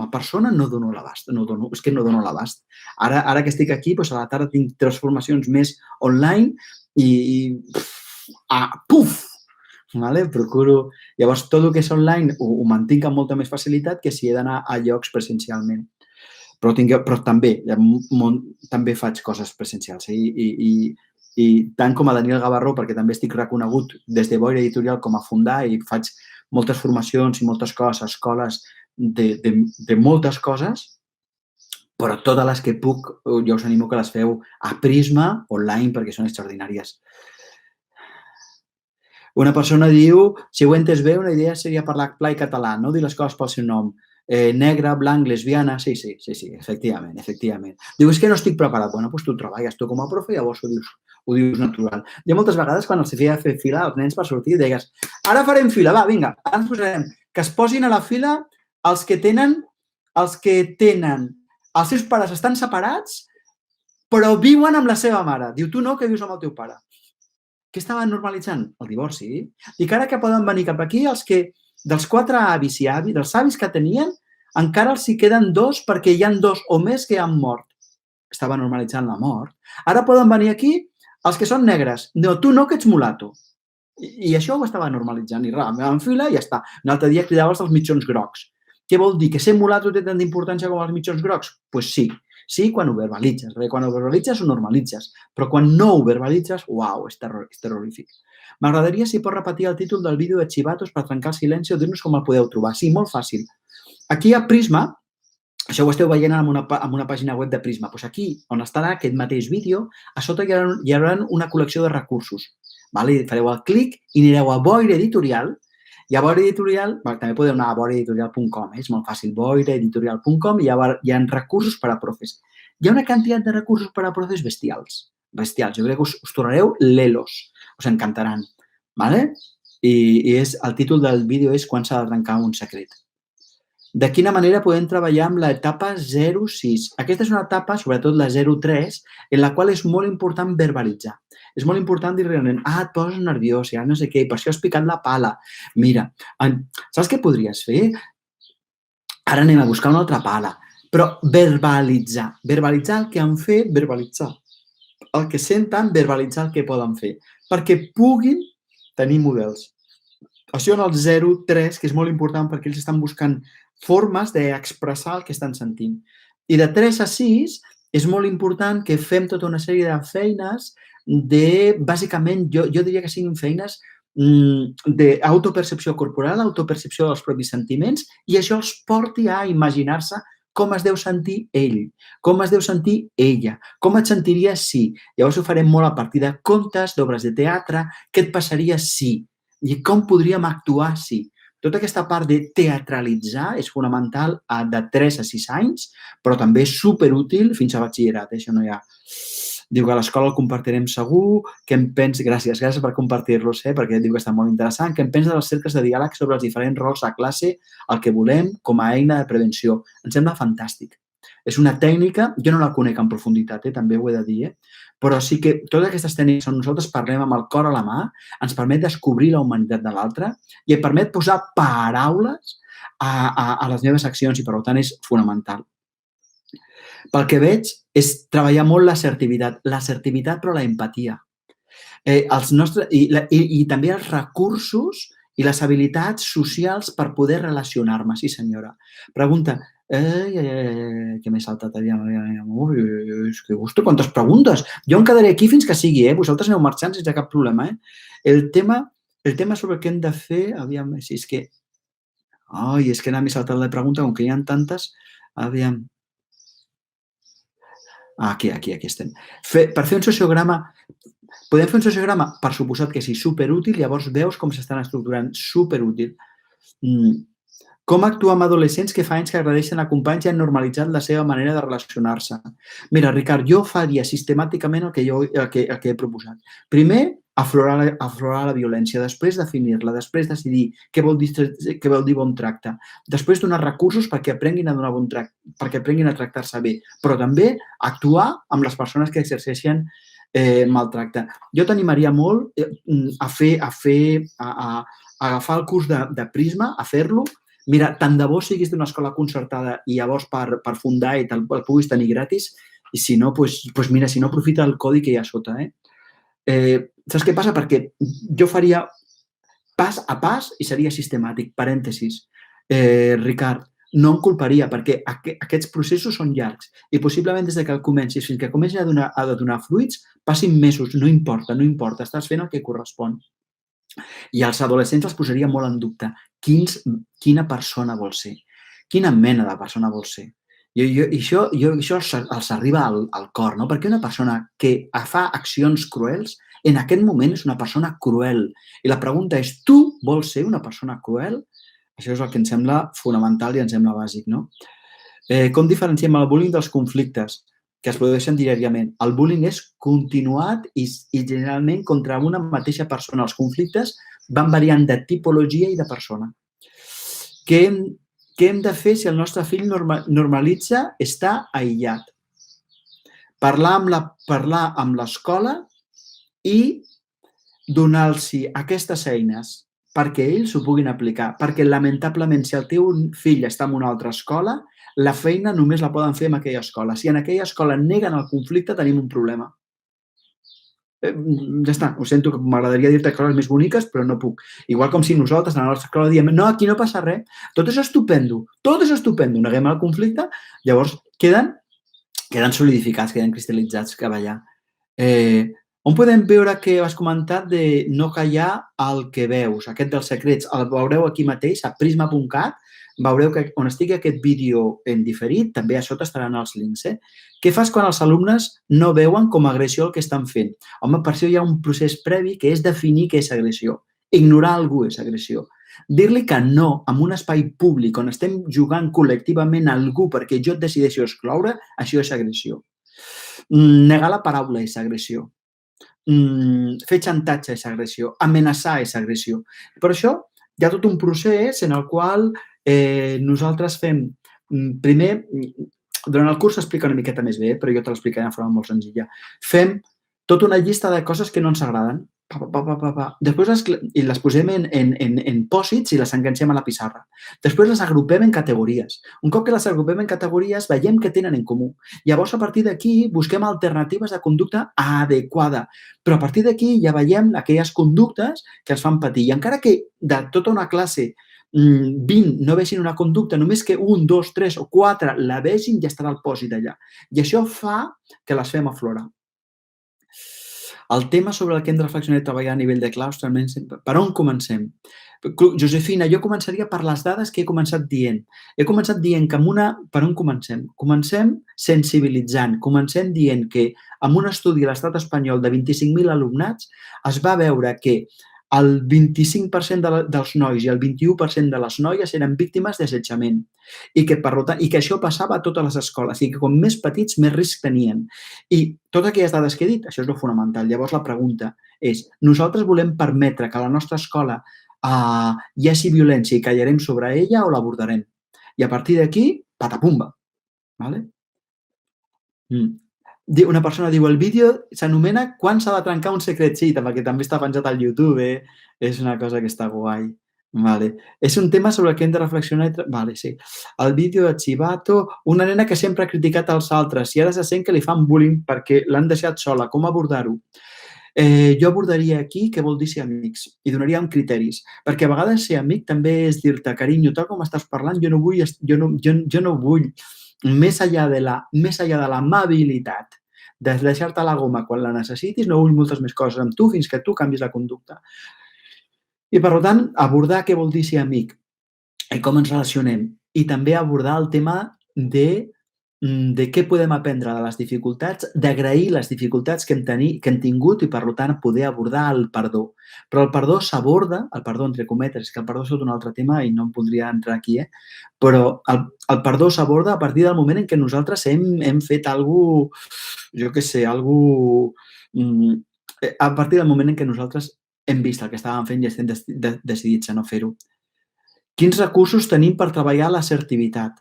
a persona no dono l'abast. És que no dono l'abast. Ara que estic aquí, a la tarda tinc 3 formacions més online i puf! Procuro... Llavors, tot el que és online ho mantinc amb molta més facilitat que si he d'anar a llocs presencialment. Però també faig coses presencials. I tant com a Daniel Gavarró, perquè també estic reconegut des de Boira Editorial com a Fundae i faig moltes formacions i moltes coses a escoles de moltes coses, però totes les que puc, jo us animo que les feu a Prisma, online, perquè són extraordinàries. Una persona diu, si ho he entès bé, una idea seria parlar clar i català, no dir les coses pel seu nom. Negre, blanc, lesbiana, sí, efectivament. Diu, és que no estic preparat. Bueno, doncs tu treballes tu com a profe i llavors ho dius natural. Jo moltes vegades, quan els feia fer fila als nens per sortir, deies, ara farem fila, va, vinga, ara ens posarem. Que es posin a la fila els que tenen els seus pares estan separats, però viuen amb la seva mare. Diu, tu no, que vius amb el teu pare. Què estaven normalitzant? El divorci. Dic, ara que poden venir cap aquí els que dels 4 avis i avis, dels avis que tenien, encara els hi queden 2 perquè hi ha 2 o més que han mort. Estava normalitzant la mort. Ara poden venir aquí els que són negres. No, tu no, que ets mulato. I això ho estava normalitzant. I en fila i ja està. Un altre dia cridaves els mitjons grocs. Què vol dir? Que ser mulato té tanta importància com els mitjons grocs? Doncs sí. Sí, quan ho verbalitzes. Perquè quan ho verbalitzes ho normalitzes. Però quan no ho verbalitzes, uau, és terrorífic. M'agradaria si pots repetir el títol del vídeo de Chivatos per trencar el silenci o dir-nos com el podeu trobar. Sí, molt fàcil. Aquí a Prisma, això ho esteu veient en una pàgina web de Prisma. Doncs aquí, on estarà aquest mateix vídeo, a sota hi haurà una col·lecció de recursos. Fareu el clic i anireu a Boira Editorial I a Boira Editorial, també podeu anar a boiraeditorial.com, és molt fàcil, boiraeditorial.com, i hi ha recursos per a profes. Hi ha una quantitat de recursos per a profes bestials. Jo crec que us tornareu lelos, us encantaran. Vale? I el títol del vídeo és Quan s'ha de trencar un secret. De quina manera podem treballar amb l'etapa 0-6? Aquesta és una etapa, sobretot la 0-3, en la qual és molt important verbalitzar. És molt important dir realment, et poses nerviós, ja no sé què, per això has picat la pala. Mira, saps què podries fer? Ara anem a buscar una altra pala. Però verbalitzar. Verbalitzar el que han fet, verbalitzar el que senten, verbalitzar el que poden fer. Perquè puguin tenir models. Això en el 0-3, que és molt important perquè ells estan buscant formes d'expressar el que estan sentint. I de 3 a 6 és molt important que fem tota una sèrie de feines bàsicament, jo diria que siguin feines d'autopercepció corporal, autopercepció dels propis sentiments, i això els porti a imaginar-se com es deu sentir ell, com es deu sentir ella, com et sentiries si. Llavors ho farem molt a partir de contes, d'obres de teatre, què et passaria si, i com podríem actuar si. Tota aquesta part de teatralitzar és fonamental de 3 a 6 anys, però també és superútil fins a batxillerat. Això no hi ha... Diu que a l'escola el compartirem segur, què en pensa... Gràcies per compartir-los, perquè diu que està molt interessant. Què en pensa de les cerques de diàleg sobre els diferents rols a classe, el que volem com a eina de prevenció? Em sembla fantàstic. És una tècnica, jo no la conec en profunditat, també ho he de dir, però sí que totes aquestes tècniques on nosaltres parlem amb el cor a la mà ens permet descobrir la humanitat de l'altre i em permet posar paraules a les meves accions i, per tant, és fonamental. Pel que veig, és treballar molt l'assertivitat però la empatia. I també els recursos i les habilitats socials per poder relacionar-me, sí senyora. Pregunta, que m'he saltat, que gusto, quantes preguntes. Jo em quedaré aquí fins que sigui, vosaltres aneu marxant sense cap problema. El tema sobre què hem de fer, aviam, si és que... és que m'he saltat la pregunta, com que hi ha tantes, aviam... Aquí estem. Per fer un sociograma, podem fer un sociograma? Per suposat que sí, superútil, llavors veus com s'estan estructurant, superútil. Com actuar amb adolescents que fa anys que agradeixen a companys i han normalitzat la seva manera de relacionar-se? Mira, Ricard, jo faria sistemàticament el que he proposat. Primer, aflorar la violència, després definir-la, després decidir què vol dir bon tracte, després donar recursos perquè aprenguin a donar bon tracte, perquè aprenguin a tractar-se bé, però també actuar amb les persones que exerceixen maltracte. Jo t'animaria molt a agafar el curs de Prisma, a fer-lo. Mira, tant de bo siguis d'una escola concertada i llavors per fundar i el puguis tenir gratis, i si no, mira, si no, aprofita el codi que hi ha a sota. Saps què passa? Perquè jo faria pas a pas i seria sistemàtic. Parèntesis. Ricard, no em culparia perquè aquests processos són llargs i possiblement des que el comencis fins que comenci a donar fruits passin mesos, no importa, estàs fent el que correspon. I als adolescents els posaria molt en dubte quina persona vol ser, quina mena de persona vol ser. I això els arriba al cor, no? Perquè una persona que fa accions cruels en aquest moment és una persona cruel. I la pregunta és, tu vols ser una persona cruel? Això és el que em sembla fonamental i em sembla bàsic, no? Com diferenciem el bullying dels conflictes que es produeixen diàriament? El bullying és continuat i generalment contra una mateixa persona. Els conflictes van variant de tipologia i de persona. Què hem de fer si el nostre fill normalitza estar aïllat? Parlar amb l'escola i donar-los aquestes eines perquè ells ho puguin aplicar. Perquè, lamentablement, si el teu fill està en una altra escola, la feina només la poden fer en aquella escola. Si en aquella escola neguen el conflicte, tenim un problema. Ja està, ho sento, que m'agradaria dir-te coses més boniques, però no puc. Igual com si nosaltres a la nostra escola diem, no, aquí no passa res, tot és estupendo, neguem el conflicte, llavors queden solidificats, queden cristal·litzats cap allà. On podem veure que has comentat de no callar el que veus, aquest dels secrets? El veureu aquí mateix, a prisma.cat, veureu que on estigui aquest vídeo en diferit, també a sota estaran els links. Què fas quan els alumnes no veuen com a agressió el que estan fent? Home, per això hi ha un procés previ que és definir què és agressió. Ignorar algú és agressió. Dir-li que no en un espai públic on estem jugant col·lectivament a algú perquè jo et decideixo excloure, això és agressió. Negar la paraula és agressió. Fer xantatge és agressió. Amenaçar és agressió. Per això hi ha tot un procés en el qual nosaltres fem, primer, durant el curs s'explica una miqueta més bé, però jo te l'explicaré de forma molt senzilla. Fem tota una llista de coses que no ens agraden. Pa, pa, pa, pa, pa. Després les posem en pòsits i les enganxem a la pissarra. Després les agrupem en categories. Un cop que les agrupem en categories, veiem què tenen en comú. Llavors, a partir d'aquí, busquem alternatives de conducta adequada. Però a partir d'aquí ja veiem aquelles conductes que ens fan patir. I encara que de tota una classe 20 no vegin una conducta, només que 1, 2, 3 o 4 la vegin, ja estarà el pòsit allà. I això fa que les fem aflorar. El tema sobre el que hem de reflexionar i treballar a nivell de claustre, per on comencem? Josefina, jo començaria per les dades que he començat dient. He començat dient que per on comencem? Comencem sensibilitzant, comencem dient que en un estudi a l'estat espanyol de 25.000 alumnats es va veure que el 25% dels nois i el 21% de les noies eren víctimes d'assetjament i que això passava a totes les escoles i que com més petits més risc tenien. I totes aquelles dades que he dit, això és el fonamental. Llavors la pregunta és, nosaltres volem permetre que a la nostra escola hi hagi violència i callarem sobre ella o l'abordarem? I a partir d'aquí, patapumba. Vale? Una persona diu, el vídeo s'anomena quan s'ha de trencar un secret. Sí, perquè també està penjat al YouTube, és una cosa que està guai. Vale. És un tema sobre el que hem de reflexionar. Vale, sí. El vídeo de Chivato, una nena que sempre ha criticat els altres i ara se sent que li fan bullying perquè l'han deixat sola. Com abordar-ho? Jo abordaria aquí què vol dir ser amics i donaríem criteris, perquè a vegades ser amic també és dir-te, carinyo, tal com estàs parlant, jo no vull més enllà de l'amabilitat, de deixar-te la goma quan la necessitis, no vull moltes més coses amb tu fins que tu canvis la conducta. I, per tant, abordar què vol dir ser amic i com ens relacionem. I també abordar el tema de què podem aprendre de les dificultats, d'agrair les dificultats que hem tingut i, per tant, poder abordar el perdó. Però el perdó s'aborda, el perdó entre cometes, és que el perdó és tot un altre tema i no em podria entrar aquí, però el perdó s'aborda a partir del moment en què nosaltres hem fet alguna cosa, jo què sé, a partir del moment en què nosaltres hem vist el que estàvem fent i estem decidits a no fer-ho. Quins recursos tenim per treballar l'assertivitat?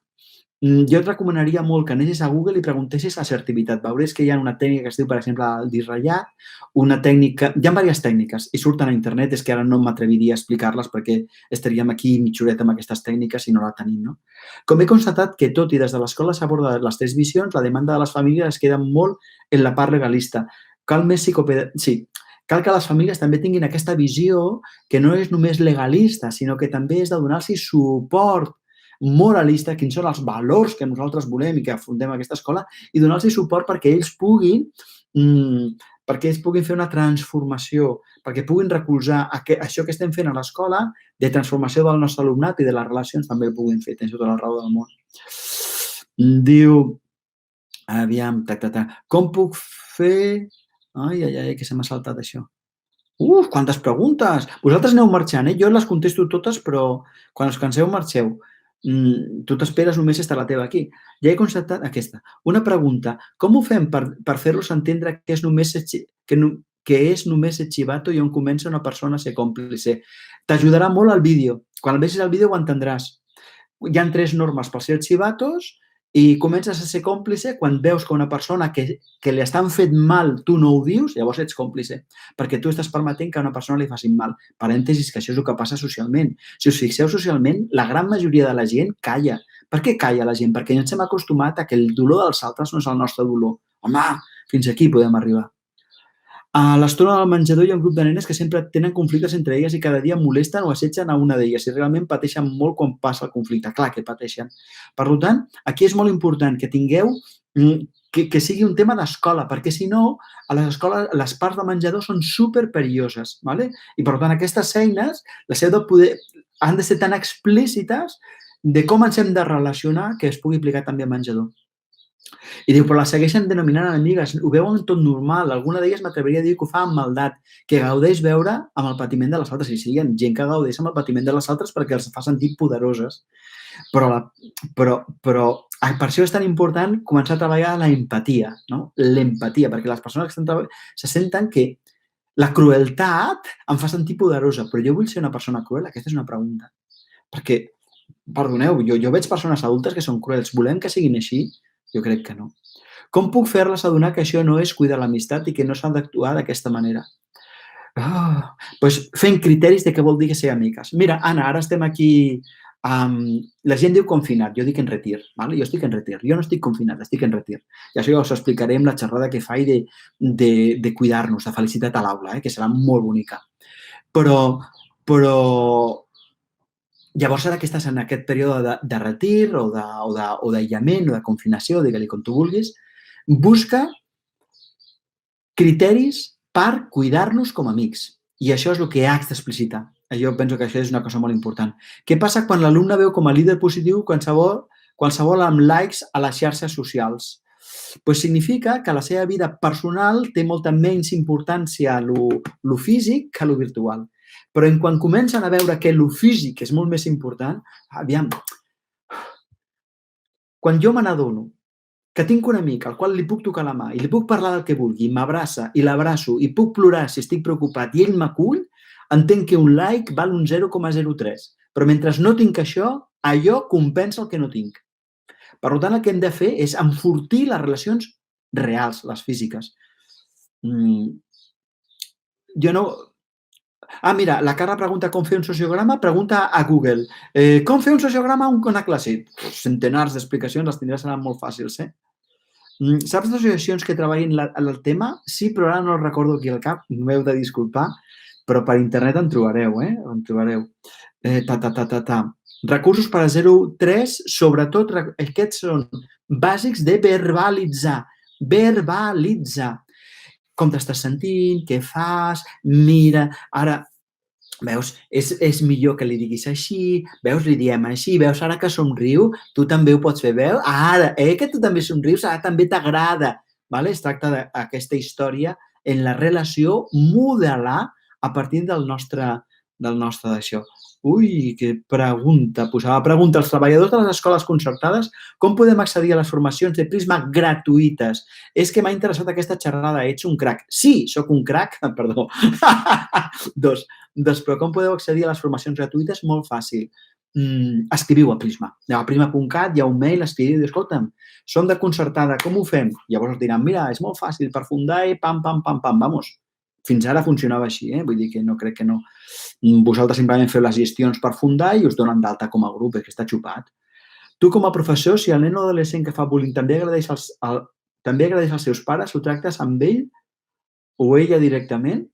Jo et recomanaria molt que anessis a Google i preguntessis assertivitat. Veuràs que hi ha una tècnica que es diu, per exemple, el disratllat, una tècnica... Hi ha diverses tècniques i surten a internet, és que ara no m'atreviria a explicar-les perquè estaríem aquí mitja horeta amb aquestes tècniques i no la tenim, no? Com he constatat que tot i des de l'escola s'aborda les tres visions, la demanda de les famílies es queda molt en la part legalista. Cal més sí, cal que les famílies també tinguin aquesta visió que no és només legalista, sinó que també és de donar-los suport moralista, quins són els valors que nosaltres volem i que fundem aquesta escola, i donar-los suport perquè ells puguin fer una transformació, perquè puguin recolzar això que estem fent a l'escola de transformació del nostre alumnat i de les relacions també ho puguin fer. Tens tota la raó del món. Diu, aviam, com puc fer... Ai, que se m'ha saltat això. Quantes preguntes! Vosaltres aneu marxant, Jo les contesto totes, però quan us canseu marxeu. Tu t'esperes només estar la teva aquí. Ja he constatat aquesta. Una pregunta. Com ho fem per fer-los entendre que és només ser chivato i on comença una persona a ser còmplice? T'ajudarà molt el vídeo. Quan vegis el vídeo ho entendràs. Hi ha 3 normes per ser chivatos i comences a ser còmplice quan veus que una persona que li estan fent mal, tu no ho dius, llavors ets còmplice, perquè tu estàs permetent que a una persona li facin mal. Parèntesis, que això és el que passa socialment. Si us fixeu socialment, la gran majoria de la gent calla. Per què calla la gent? Perquè ens hem acostumat a que el dolor dels altres no és el nostre dolor. Home, fins aquí podem arribar. A l'estona del menjador hi ha un grup de nenes que sempre tenen conflictes entre elles i cada dia molesten o assetgen a una d'elles i realment pateixen molt quan passa el conflicte. Clar que pateixen. Per tant, aquí és molt important que tingueu que sigui un tema d'escola, perquè si no, a les escoles les parts de menjador són superperilloses. I per tant, aquestes eines han de ser tan explícites de com ens hem de relacionar que es pugui aplicar també al menjador. I diu, però la segueixen denominant enemigues, ho veuen tot normal, alguna d'elles m'atreviria a dir que ho fa amb maldat, que gaudeix veure amb el patiment de les altres. I sí, hi ha gent que gaudeix amb el patiment de les altres perquè els fa sentir poderoses. Però per això és tan important començar a treballar la empatia, no? L'empatia, perquè les persones que estan treballant se senten que la crueltat em fa sentir poderosa, però jo vull ser una persona cruel? Aquesta és una pregunta. Perquè, perdoneu, jo veig persones adultes que són cruels. Volem que siguin així? Jo crec que no. Com puc fer-les adonar que això no és cuidar l'amistat i que no s'ha d'actuar d'aquesta manera? Doncs fent criteris de què vol dir que ser amigues. Mira, Anna, ara estem aquí, la gent diu confinat, jo dic en retir, ¿vale? Jo estic en retir, jo no estic confinat, estic en retir. I això ja us ho explicaré en la xerrada que faig de cuidar-nos, de felicitat a l'aula, que serà molt bonica. Però llavors, ara que estàs en aquest període de retir o d'aïllament o de confinació, digue-li com tu vulguis, busca criteris per cuidar-nos com a amics. I això és el que haig d'explicitar. Jo penso que això és una cosa molt important. Què passa quan l'alumne veu com a líder positiu qualsevol amb likes a les xarxes socials? Pues significa que la seva vida personal té molta menys importància a lo físic que a lo virtual. Però quan comencen a veure que lo físic és molt més important, aviam, quan jo me n'adono que tinc un amic al qual li puc tocar la mà i li puc parlar del que vulgui, m'abraça i l'abraço i puc plorar si estic preocupat i ell m'acull, entenc que un like val un 0,03. Però mentre no tinc això, allò compensa el que no tinc. Per tant, el que hem de fer és enfortir les relacions reals, les físiques. Jo no... mira, la Carla pregunta com fer un sociograma, pregunta a Google. Com fer un sociograma en una classe? Centenars d'explicacions, les tindràs, seran molt fàcils, Saps d'associacions que treballin el tema? Sí, però ara no el recordo aquí al cap, m'heu de disculpar, però per internet en trobareu, En trobareu. Recursos per a 0,3, sobretot aquests són bàsics de verbalitzar. Verbalitzar. Com t'estàs sentint, què fas, mira, ara, veus, és millor que li diguis així, veus, li diem així, veus, ara que somriu, tu també ho pots fer, veus? Ara, que tu també somrius, ara també t'agrada. Vale? Es tracta d'aquesta història en la relació, modelar a partir del nostre d'això. Ui, que pregunta. Posava pregunta als treballadors de les escoles concertades com podem accedir a les formacions de Prisma gratuïtes. És que m'ha interessat aquesta xerrada, ets un crac. Sí, sóc un crac, perdó. Dos, però com podeu accedir a les formacions gratuïtes? Molt fàcil. Escriviu a Prisma. A prisma.cat hi ha un mail, escriviu i diu, escolta'm, som de concertada, com ho fem? Llavors us diran, mira, és molt fàcil, per Fundai, pam, pam, pam, pam, vamos. Fins ara funcionava així, vull dir que no crec que no. Vosaltres simplement feu les gestions per Fundai i us donen d'alta com a grup, és que està xupat. Tu, com a professor, si el nen o adolescent que fa bullying també agradeix als seus pares, ho tractes amb ell o ella directament?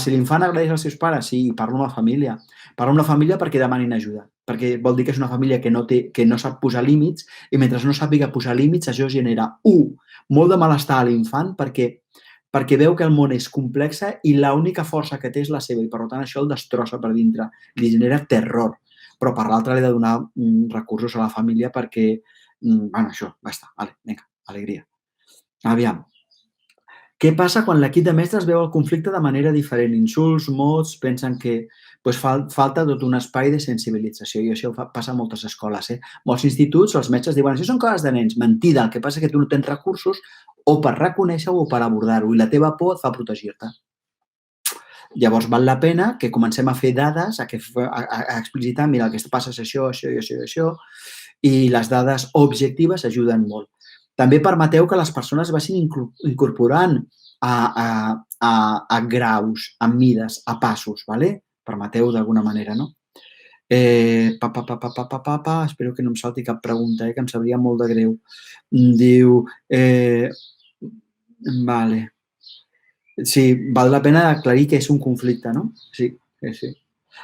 Si l'infant agradeix als seus pares, sí, parlo amb la família. Parlo amb la família perquè demanin ajuda, perquè vol dir que és una família que no sap posar límits i mentre no sàpiga posar límits, això genera, molt de malestar a l'infant perquè veu que el món és complex i l'única força que té és la seva i, per tant, això el destrossa per dintre, li genera terror. Però per l'altra li he de donar recursos a la família perquè, això, basta, vale, vinga, alegria. Aviam. Què passa quan l'equip de mestres veu el conflicte de manera diferent? Insults, mots, pensen que falta tot un espai de sensibilització i això passa a moltes escoles. Molts instituts, els mestres diuen, això són coses de nens. Mentida, el que passa és que tu no tens recursos o per reconèixer-ho o per abordar-ho i la teva por et fa protegir-te. Llavors, val la pena que comencem a fer dades, a explicitar, mira, el que passa és això, això i això i això, i les dades objectives ajuden molt. També permeteu que les persones vagin incorporant a graus, a mides, a passos, ¿vale? Permeteu d'alguna manera, no? Espero que no em salti cap pregunta, que em sabria molt de greu. Diu, vale. Sí, val la pena aclarir que és un conflicte, no? Sí.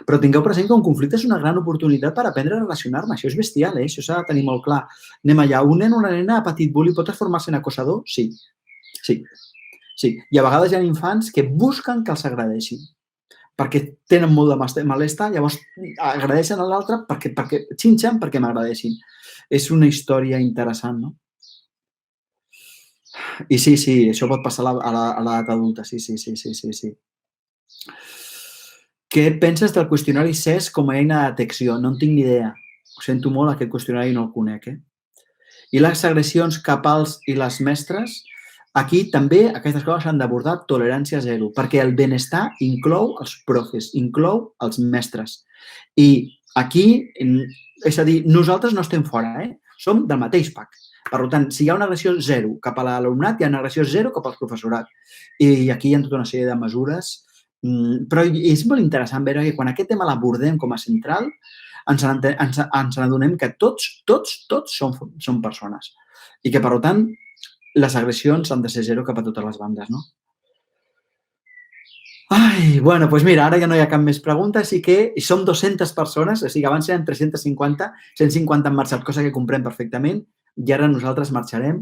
Però tingueu present que un conflicte és una gran oportunitat per aprendre a relacionar-me. Això és bestial, això s'ha de tenir molt clar. Anem allà. Un nen o una nena ha patit bullying, pot transformar-se en acosador? Sí. I a vegades hi ha infants que busquen que els agradeixin perquè tenen molt de malestar, llavors agradeixen a l'altre perquè xinxen perquè m'agradeixin. És una història interessant, no? I sí, això pot passar a l'edat adulta, sí. Què et penses del qüestionari CES com a eina de detecció? No en tinc ni idea. Ho sento molt, aquest qüestionari no el conec, I les agressions cap als i les mestres? Aquí també aquestes coses s'han d'abordar tolerància zero, perquè el benestar inclou els profes, inclou els mestres. I aquí, és a dir, nosaltres no estem fora, som del mateix pack. Per tant, si hi ha una agressió zero cap a l'alumnat, hi ha una agressió zero cap al professorat. I aquí hi ha tota una sèrie de mesures, però és molt interessant veure que quan aquest tema l'abordem com a central, ens adonem que tots som persones i que, per tant, les agressions han de ser zero cap a totes les bandes, no? Bueno, doncs mira, ara ja no hi ha cap més pregunta, així que som 200 persones, o sigui, abans eren 350, 150 han marxat, cosa que comprem perfectament, i ara nosaltres marxarem.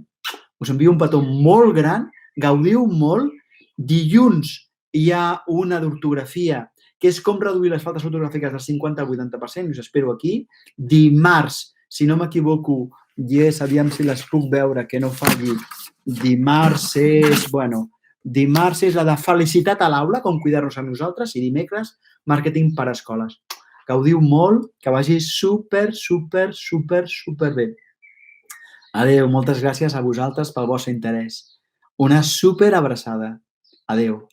Us envio un petó molt gran, gaudiu molt. Dilluns hi ha una d'ortografia, que és com reduir les faltes ortogràfiques del 50 al 80%, us espero aquí. Dimarts, si no m'equivoco, aviam si les puc veure, que no falli. Dimarts és la de felicitat a l'aula, com cuidar-nos a nosaltres, i dimecres, màrqueting per a escoles. Gaudiu molt, que vagi super bé. Adéu, moltes gràcies a vosaltres pel vostre interès. Una super abraçada. Adéu.